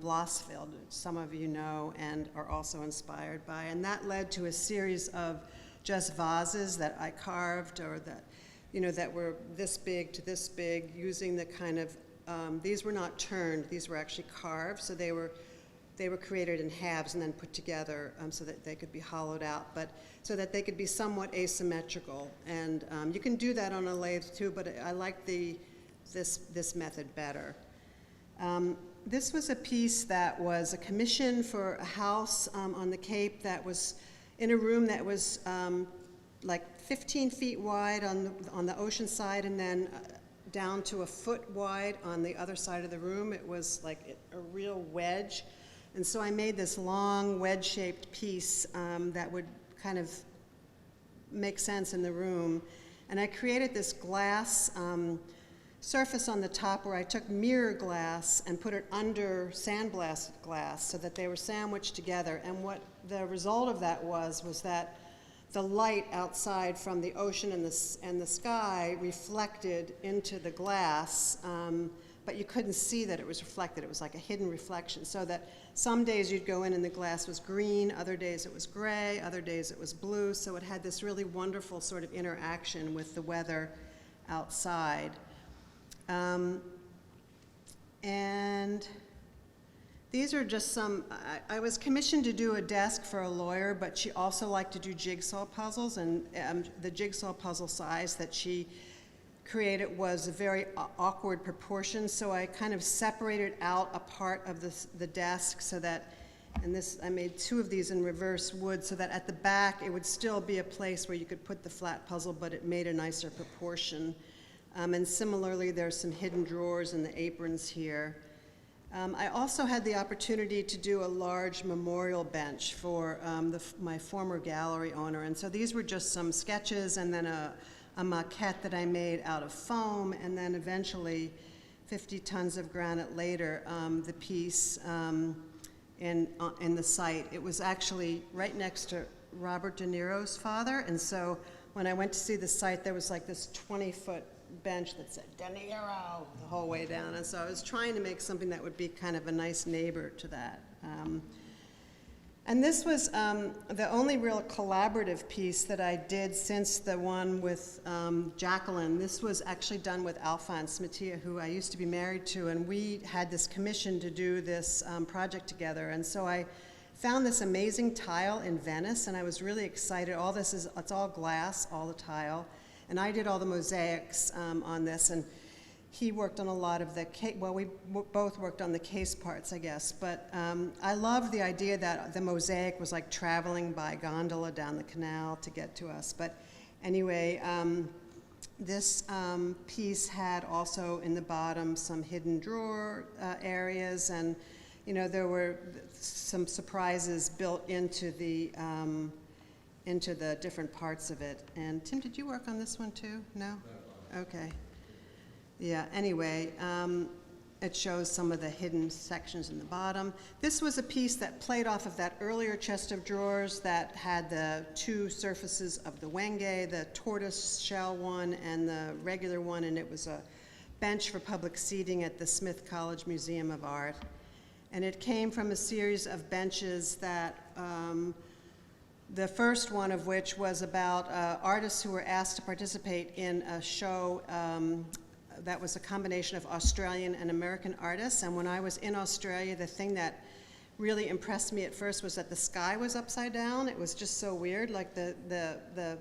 Blossfield, some of you know and are also inspired by. And that led to a series of just vases that I carved, or that, you know, that were this big to this big, using the kind of these were not turned, these were actually carved, so they were created in halves and then put together so that they could be hollowed out, but so that they could be somewhat asymmetrical. And you can do that on a lathe too, but I like this method better. This was a piece that was a commission for a house on the Cape that was in a room that was like 15 feet wide on the ocean side, and then down to a foot wide on the other side of the room. It was like a real wedge. And so I made this long wedge-shaped piece that would kind of make sense in the room. And I created this glass surface on the top where I took mirror glass and put it under sandblasted glass so that they were sandwiched together. And what the result of that was that the light outside from the ocean and the sky reflected into the glass, but you couldn't see that it was reflected. It was like a hidden reflection, so that some days you'd go in and the glass was green, other days it was gray, other days it was blue, so it had this really wonderful sort of interaction with the weather outside. And these are just some, I was commissioned to do a desk for a lawyer, but she also liked to do jigsaw puzzles, and the jigsaw puzzle size that she created was a very awkward proportion, so I kind of separated out a part of the desk so that, and this, I made 2 of these in reverse wood so that at the back it would still be a place where you could put the flat puzzle, but it made a nicer proportion. And similarly, there's some hidden drawers in the aprons here. I also had the opportunity to do a large memorial bench for my former gallery owner, and so these were just some sketches and then a maquette that I made out of foam, and then eventually, 50 tons of granite later, the piece in the site. It was actually right next to Robert De Niro's father, and so when I went to see the site, there was like this 20-foot bench that said De Niro the whole way down, and so I was trying to make something that would be kind of a nice neighbor to that. And this was the only real collaborative piece that I did since the one with Jacqueline. This was actually done with Alphonse Mattia, who I used to be married to, and we had this commission to do this project together. And so I found this amazing tile in Venice, and I was really excited. All this is, it's all glass, all the tile. And I did all the mosaics on this, and he worked on a lot of the case, well, we both worked on the case parts, I guess, but I loved the idea that the mosaic was like traveling by gondola down the canal to get to us. But anyway, this piece had also in the bottom some hidden drawer areas, and you know, there were some surprises built into the different parts of it. And Tim, did you work on this one too? No? Okay. Yeah, anyway, it shows some of the hidden sections in the bottom. This was a piece that played off of that earlier chest of drawers that had the 2 surfaces of the wenge, the tortoise shell one and the regular one, and it was a bench for public seating at the Smith College Museum of Art. And it came from a series of benches that the first one of which was about artists who were asked to participate in a show that was a combination of Australian and American artists. And when I was in Australia, the thing that really impressed me at first was that the sky was upside down. It was just so weird, like the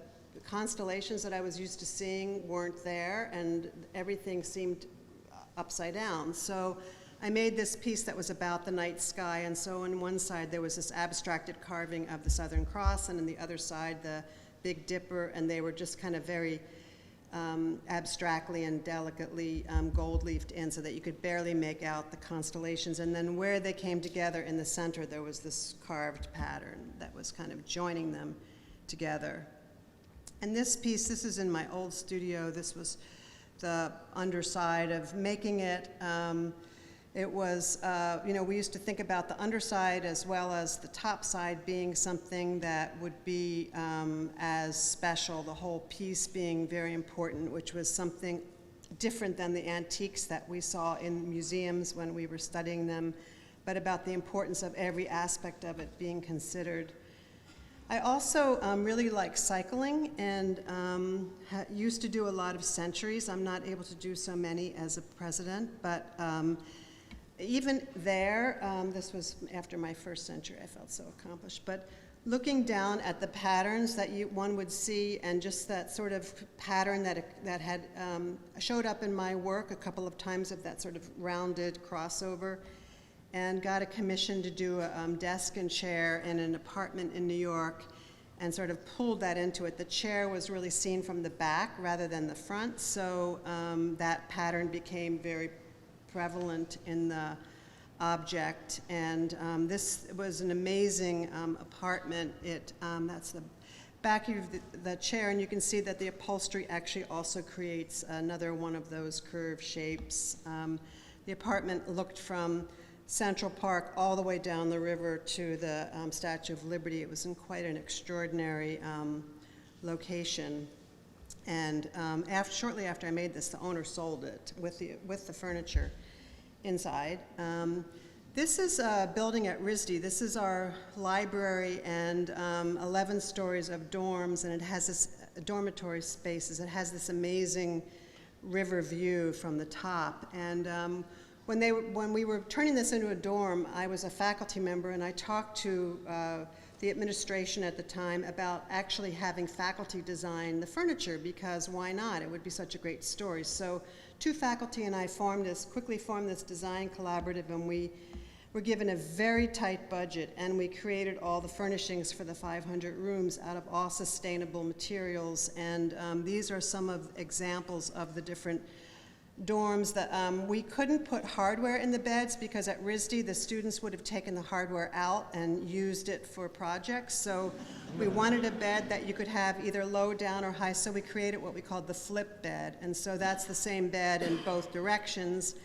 constellations that I was used to seeing weren't there, and everything seemed upside down. So I made this piece that was about the night sky, and so on one side there was this abstracted carving of the Southern Cross, and on the other side the Big Dipper, and they were just kind of very abstractly and delicately gold-leafed in so that you could barely make out the constellations. And then where they came together in the center, there was this carved pattern that was kind of joining them together. And this piece, this is in my old studio. This was the underside of making it. It was, you know, we used to think about the underside as well as the top side being something that would be as special, the whole piece being very important, which was something different than the antiques that we saw in museums when we were studying them, but about the importance of every aspect of it being considered. I also really like cycling, and used to do a lot of centuries. I'm not able to do so many as a president, but even there, this was after my first century, I felt so accomplished, but looking down at the patterns that one would see, and just that sort of pattern that had showed up in my work a couple of times, of that sort of rounded crossover, and got a commission to do a desk and chair in an apartment in New York, and sort of pulled that into it. The chair was really seen from the back rather than the front, so that pattern became very prevalent in the object. And this was an amazing apartment. That's the back of the chair, and you can see that the upholstery actually also creates another one of those curved shapes. The apartment looked from Central Park all the way down the river to the Statue of Liberty. It was in quite an extraordinary location. And shortly after I made this, the owner sold it with the furniture inside. This is a building at RISD. This is our library, and 11 stories of dorms, and it has this dormitory spaces. It has this amazing river view from the top. And when we were turning this into a dorm, I was a faculty member, and I talked to the administration at the time about actually having faculty design the furniture, because why not? It would be such a great story. So two faculty and I quickly formed this design collaborative, and we were given a very tight budget, and we created all the furnishings for the 500 rooms out of all sustainable materials. And these are some of examples of the different dorms that we couldn't put hardware in the beds, because at RISD the students would have taken the hardware out and used it for projects. So we wanted a bed that you could have either low, down, or high, so we created what we called the flip bed. And so that's the same bed in both directions,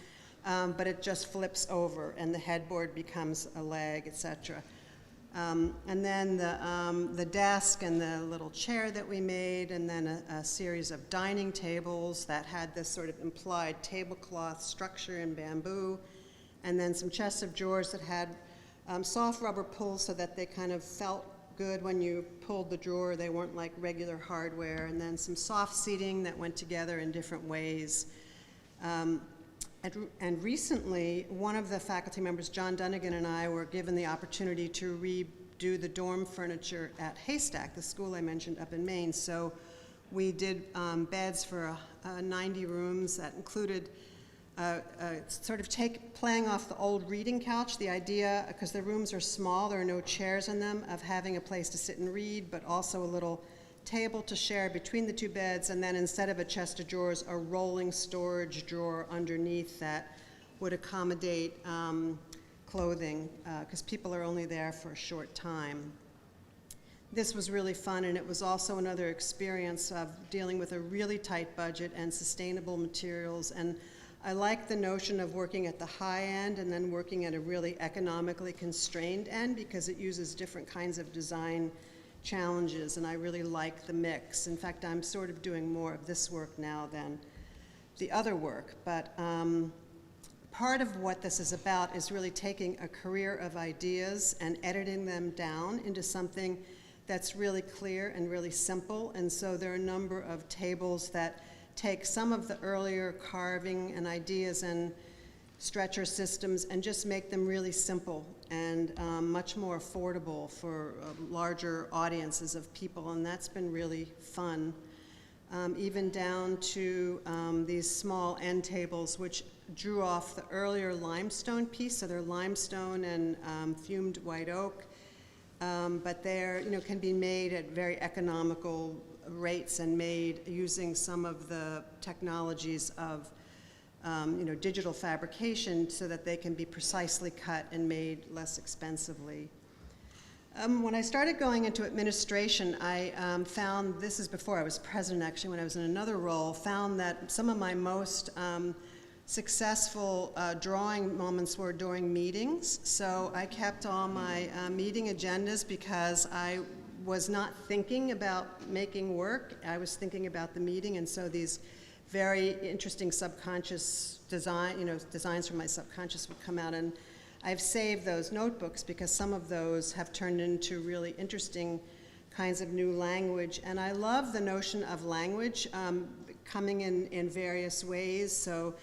but it just flips over and the headboard becomes a leg, etc. And then the desk and the little chair that we made, and then a series of dining tables that had this sort of implied tablecloth structure in bamboo, and then some chests of drawers that had soft rubber pulls so that they kind of felt good when you pulled the drawer. They weren't like regular hardware. And then some soft seating that went together in different ways. And recently, one of the faculty members, John Dunnigan, and I were given the opportunity to redo the dorm furniture at Haystack, the school I mentioned up in Maine. So we did beds for 90 rooms that included sort of playing off the old reading couch, the idea, because the rooms are small, there are no chairs in them, of having a place to sit and read, but also a little table to share between the two beds, and then instead of a chest of drawers, a rolling storage drawer underneath that would accommodate clothing, because people are only there for a short time. This was really fun, and it was also another experience of dealing with a really tight budget and sustainable materials. And I like the notion of working at the high end and then working at a really economically constrained end, because it uses different kinds of design challenges, and I really like the mix. In fact, I'm sort of doing more of this work now than the other work. But part of what this is about is really taking a career of ideas and editing them down into something that's really clear and really simple. And so there are a number of tables that take some of the earlier carving and ideas and stretcher systems and just make them really simple and much more affordable for larger audiences of people, and that's been really fun. Even down to these small end tables, which drew off the earlier limestone piece, so they're limestone and fumed white oak, but they're, can be made at very economical rates and made using some of the technologies of digital fabrication, so that they can be precisely cut and made less expensively. When I started going into administration, I found, this is before I was president actually, when I was in another role, found that some of my most successful drawing moments were during meetings. So I kept all my meeting agendas, because I was not thinking about making work, I was thinking about the meeting, and so these very interesting subconscious designs from my subconscious would come out, and I've saved those notebooks because some of those have turned into really interesting kinds of new language. And I love the notion of language coming in various ways. So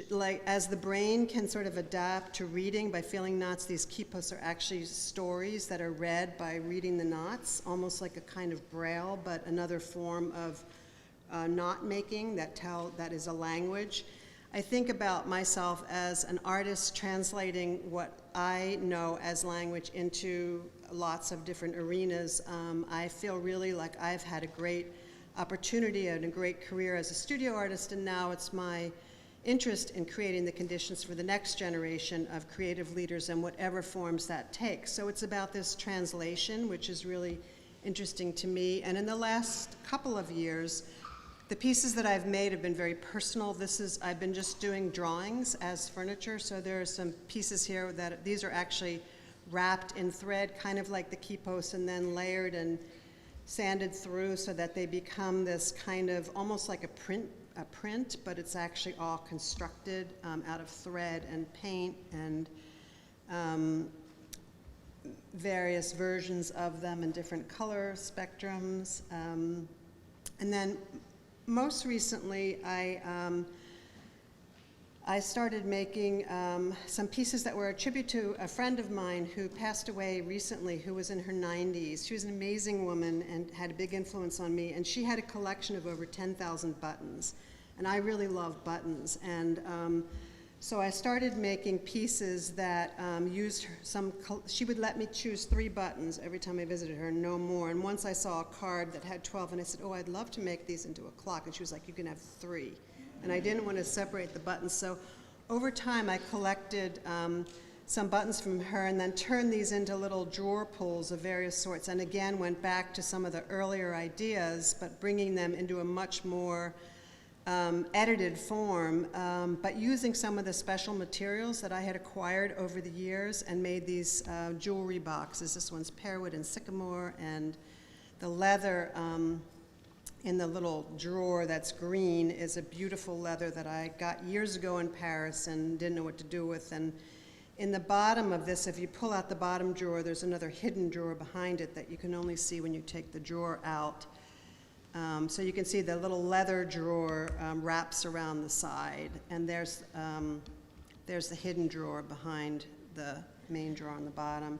like as the brain can sort of adapt to reading by feeling knots, these quipos are actually stories that are read by reading the knots, almost like a kind of braille, but another form of knot making that is a language. I think about myself as an artist translating what I know as language into lots of different arenas. I feel really like I've had a great opportunity and a great career as a studio artist, and now it's my interest in creating the conditions for the next generation of creative leaders in whatever forms that takes. So it's about this translation, which is really interesting to me. And in the last couple of years, the pieces that I've made have been very personal. I've been just doing drawings as furniture, so there are some pieces here that these are actually wrapped in thread, kind of like the quipos, and then layered and sanded through so that they become this kind of almost like a print, but it's actually all constructed out of thread and paint and various versions of them in different color spectrums. And then most recently, I started making some pieces that were a tribute to a friend of mine who passed away recently, who was in her 90s. She was an amazing woman and had a big influence on me, and she had a collection of over 10,000 buttons. And I really love buttons. And so I started making pieces that used she would let me choose 3 buttons every time I visited her, no more. And once I saw a card that had 12, and I said, oh, I'd love to make these into a clock. And she was like, you can have 3. And I didn't want to separate the buttons. So over time, I collected some buttons from her and then turned these into little drawer pulls of various sorts. And again, went back to some of the earlier ideas, but bringing them into a much more edited form, but using some of the special materials that I had acquired over the years and made these jewelry boxes. This one's pearwood and sycamore, and the leather in the little drawer that's green is a beautiful leather that I got years ago in Paris and didn't know what to do with. And in the bottom of this, if you pull out the bottom drawer, there's another hidden drawer behind it that you can only see when you take the drawer out. So you can see the little leather drawer wraps around the side, and there's the hidden drawer behind the main drawer on the bottom.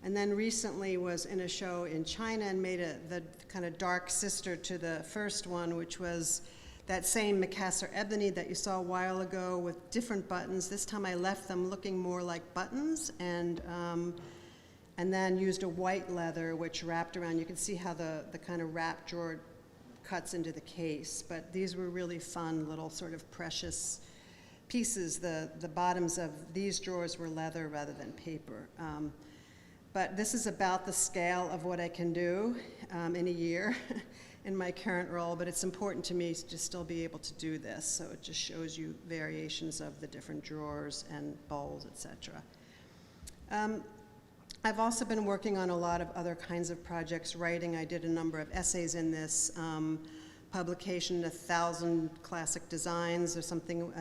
And then recently was in a show in China and made the kind of dark sister to the first one, which was that same Macassar ebony that you saw a while ago with different buttons. This time I left them looking more like buttons, and then used a white leather which wrapped around. You can see how the kind of wrap drawer cuts into the case, but these were really fun little sort of precious pieces. The bottoms of these drawers were leather rather than paper. But this is about the scale of what I can do in a year in my current role, but it's important to me to still be able to do this, so it just shows you variations of the different drawers and bowls, etc. I've also been working on a lot of other kinds of projects, writing. I did a number of essays in this publication, 1,000 Classic Designs or something.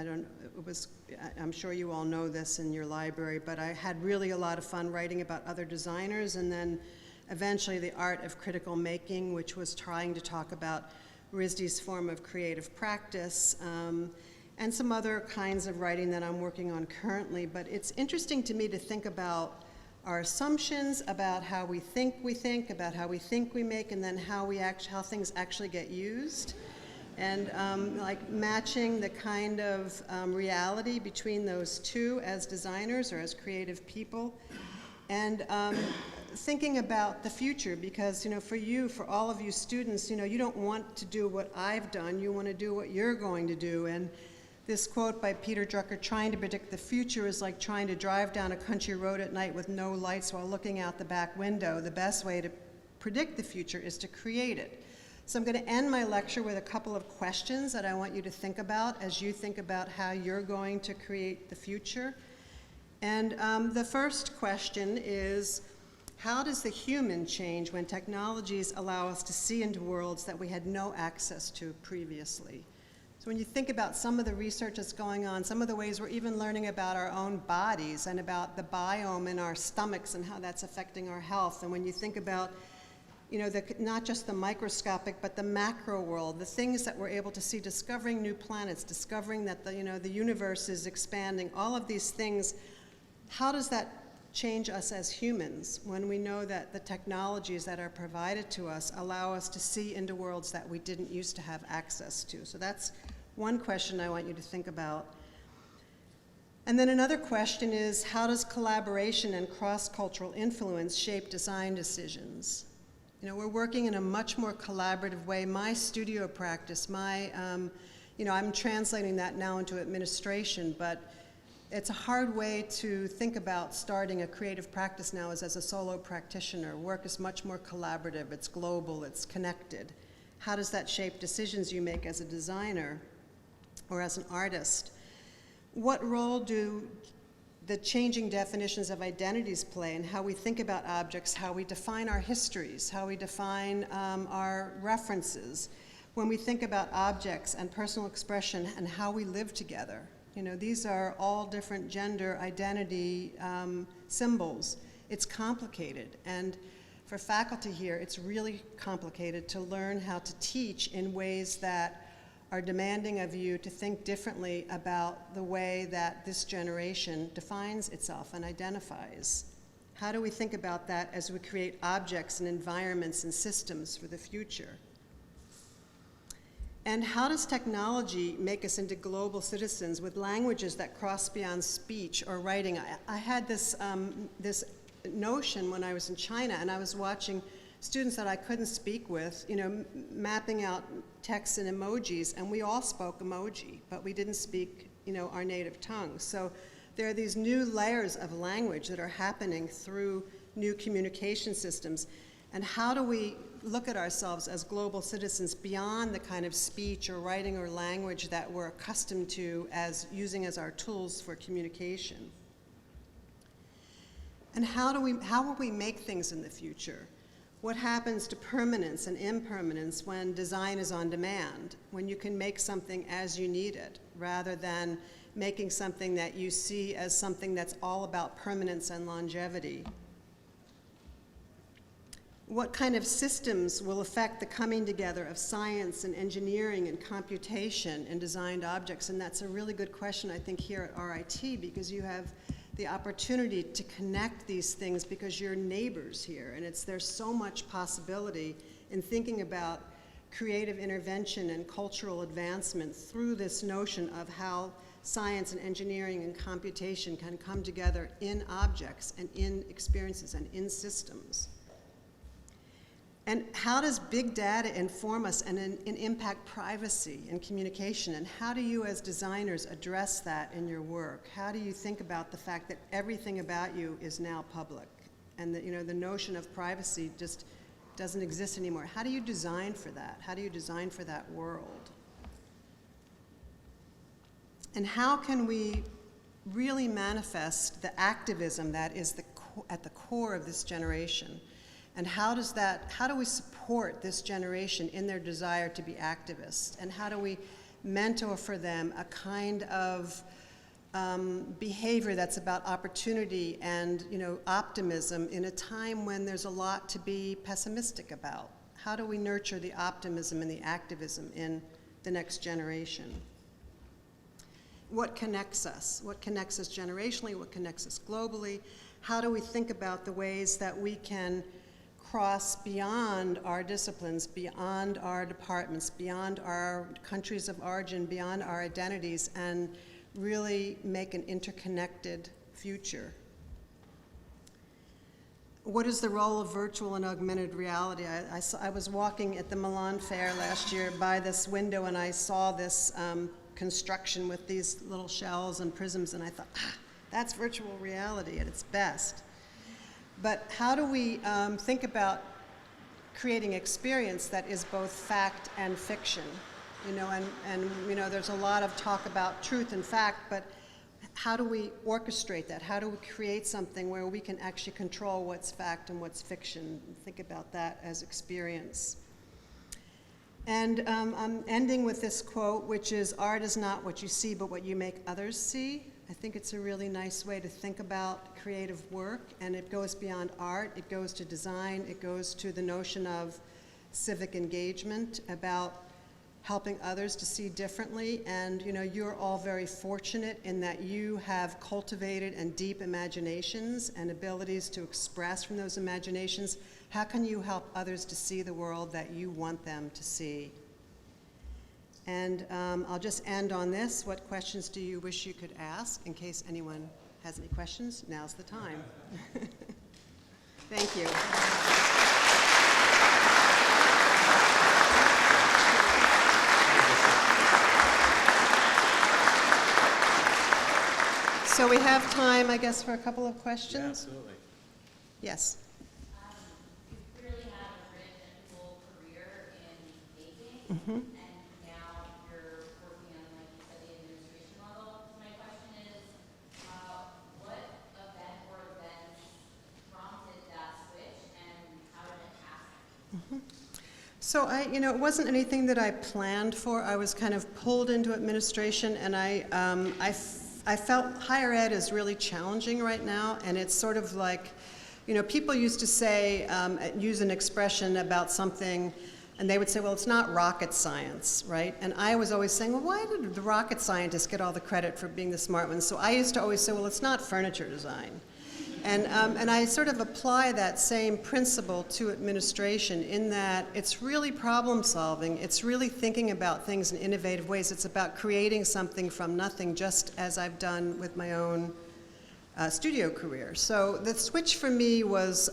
I'm sure you all know this in your library, but I had really a lot of fun writing about other designers, and then eventually The Art of Critical Making, which was trying to talk about RISD's form of creative practice, and some other kinds of writing that I'm working on currently. But it's interesting to me to think about our assumptions, about how we think, about how we think we make, and then how things actually get used. And like matching the kind of reality between those two as designers or as creative people. And thinking about the future, because for all of you students, you don't want to do what I've done, you want to do what you're going to do. And this quote by Peter Drucker, trying to predict the future is like trying to drive down a country road at night with no lights while looking out the back window. The best way to predict the future is to create it. So I'm going to end my lecture with a couple of questions that I want you to think about as you think about how you're going to create the future. And the first question is, how does the human change when technologies allow us to see into worlds that we had no access to previously? So when you think about some of the research that's going on, some of the ways we're even learning about our own bodies and about the biome in our stomachs and how that's affecting our health, and when you think about not just the microscopic, but the macro world, the things that we're able to see, discovering new planets, discovering that the universe is expanding, all of these things, how does that change us as humans when we know that the technologies that are provided to us allow us to see into worlds that we didn't used to have access to? So that's one question I want you to think about. And then another question is, how does collaboration and cross-cultural influence shape design decisions? We're working in a much more collaborative way. My studio practice, I'm translating that now into administration, but it's a hard way to think about starting a creative practice now as a solo practitioner. Work is much more collaborative, it's global, it's connected. How does that shape decisions you make as a designer or as an artist? What role do the changing definitions of identities play in how we think about objects, how we define our histories, how we define our references, when we think about objects and personal expression and how we live together? These are all different gender identity symbols. It's complicated, and for faculty here, it's really complicated to learn how to teach in ways that are demanding of you to think differently about the way that this generation defines itself and identifies. How do we think about that as we create objects and environments and systems for the future? And how does technology make us into global citizens with languages that cross beyond speech or writing? I had this notion when I was in China, and I was watching students that I couldn't speak with, mapping out text and emojis, and we all spoke emoji, but we didn't speak, our native tongue. So there are these new layers of language that are happening through new communication systems. And how do we look at ourselves as global citizens beyond the kind of speech or writing or language that we're accustomed to as using as our tools for communication? And how will we make things in the future? What happens to permanence and impermanence when design is on demand, when you can make something as you need it, rather than making something that you see as something that's all about permanence and longevity? What kind of systems will affect the coming together of science and engineering and computation and designed objects? And that's a really good question, I think, here at RIT, because you have the opportunity to connect these things because you're neighbors here, and there's so much possibility in thinking about creative intervention and cultural advancement through this notion of how science and engineering and computation can come together in objects and in experiences and in systems. And how does big data inform us and impact privacy and communication? And how do you as designers address that in your work? How do you think about the fact that everything about you is now public? And that, the notion of privacy just doesn't exist anymore. How do you design for that? How do you design for that world? And how can we really manifest the activism that is at the core of this generation? And how do we support this generation in their desire to be activists? And how do we mentor for them a kind of behavior that's about opportunity and optimism in a time when there's a lot to be pessimistic about? How do we nurture the optimism and the activism in the next generation? What connects us? What connects us generationally? What connects us globally? How do we think about the ways that we can cross beyond our disciplines, beyond our departments, beyond our countries of origin, beyond our identities, and really make an interconnected future? What is the role of virtual and augmented reality? I was walking at the Milan Fair last year by this window, and I saw this construction with these little shells and prisms, and I thought, that's virtual reality at its best. But how do we think about creating experience that is both fact and fiction? There's a lot of talk about truth and fact, but how do we orchestrate that? How do we create something where we can actually control what's fact and what's fiction? Think about that as experience. And I'm ending with this quote, which is, "Art is not what you see, but what you make others see." I think it's a really nice way to think about creative work, and it goes beyond art. It goes to design. It goes to the notion of civic engagement, about helping others to see differently. And you're all very fortunate in that you have cultivated and deep imaginations and abilities to express from those imaginations. How can you help others to see the world that you want them to see? And I'll just end on this. What questions do you wish you could ask? In case anyone has any questions, now's the time. Thank you. So we have time, I guess, for a couple of questions? Yeah, absolutely. Yes. You clearly have a rich and full career in baking, Mm-hmm. and now you're working on, like you said, the administration level. So my question is, what event or events prompted that switch, and how did it happen? So it wasn't anything that I planned for. I was kind of pulled into administration, and I felt higher ed is really challenging right now, and it's sort of like, people used to say, use an expression about something And they would say, well, it's not rocket science, right? And I was always saying, well, why did the rocket scientists get all the credit for being the smart ones? So I used to always say, well, it's not furniture design. And I sort of apply that same principle to administration in that it's really problem solving. It's really thinking about things in innovative ways. It's about creating something from nothing, just as I've done with my own studio career. So the switch for me was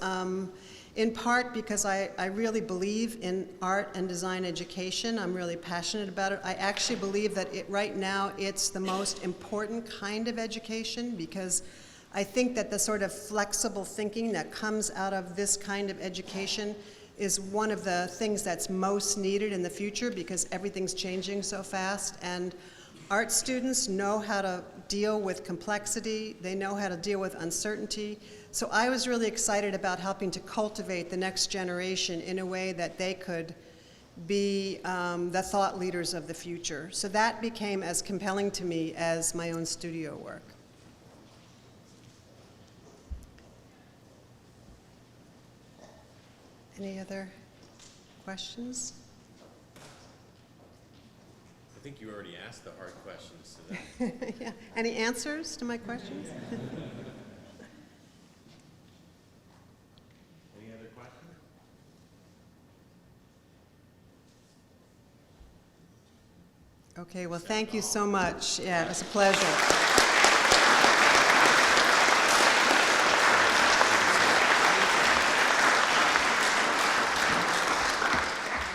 in part because I really believe in art and design education. I'm really passionate about it. I actually believe that right now it's the most important kind of education, because I think that the sort of flexible thinking that comes out of this kind of education is one of the things that's most needed in the future, because everything's changing so fast. And art students know how to deal with complexity. They know how to deal with uncertainty. So I was really excited about helping to cultivate the next generation in a way that they could be the thought leaders of the future. So that became as compelling to me as my own studio work. Any other questions? I think you already asked the hard questions today. Yeah. Any answers to my questions? Any other questions? Okay, well, thank you so much. Yeah, it was a pleasure.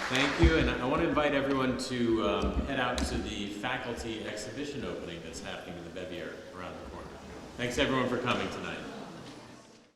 Thank you, and I want to invite everyone to head out to the faculty exhibition opening that's happening in the Bevier around the corner. Thanks everyone for coming tonight.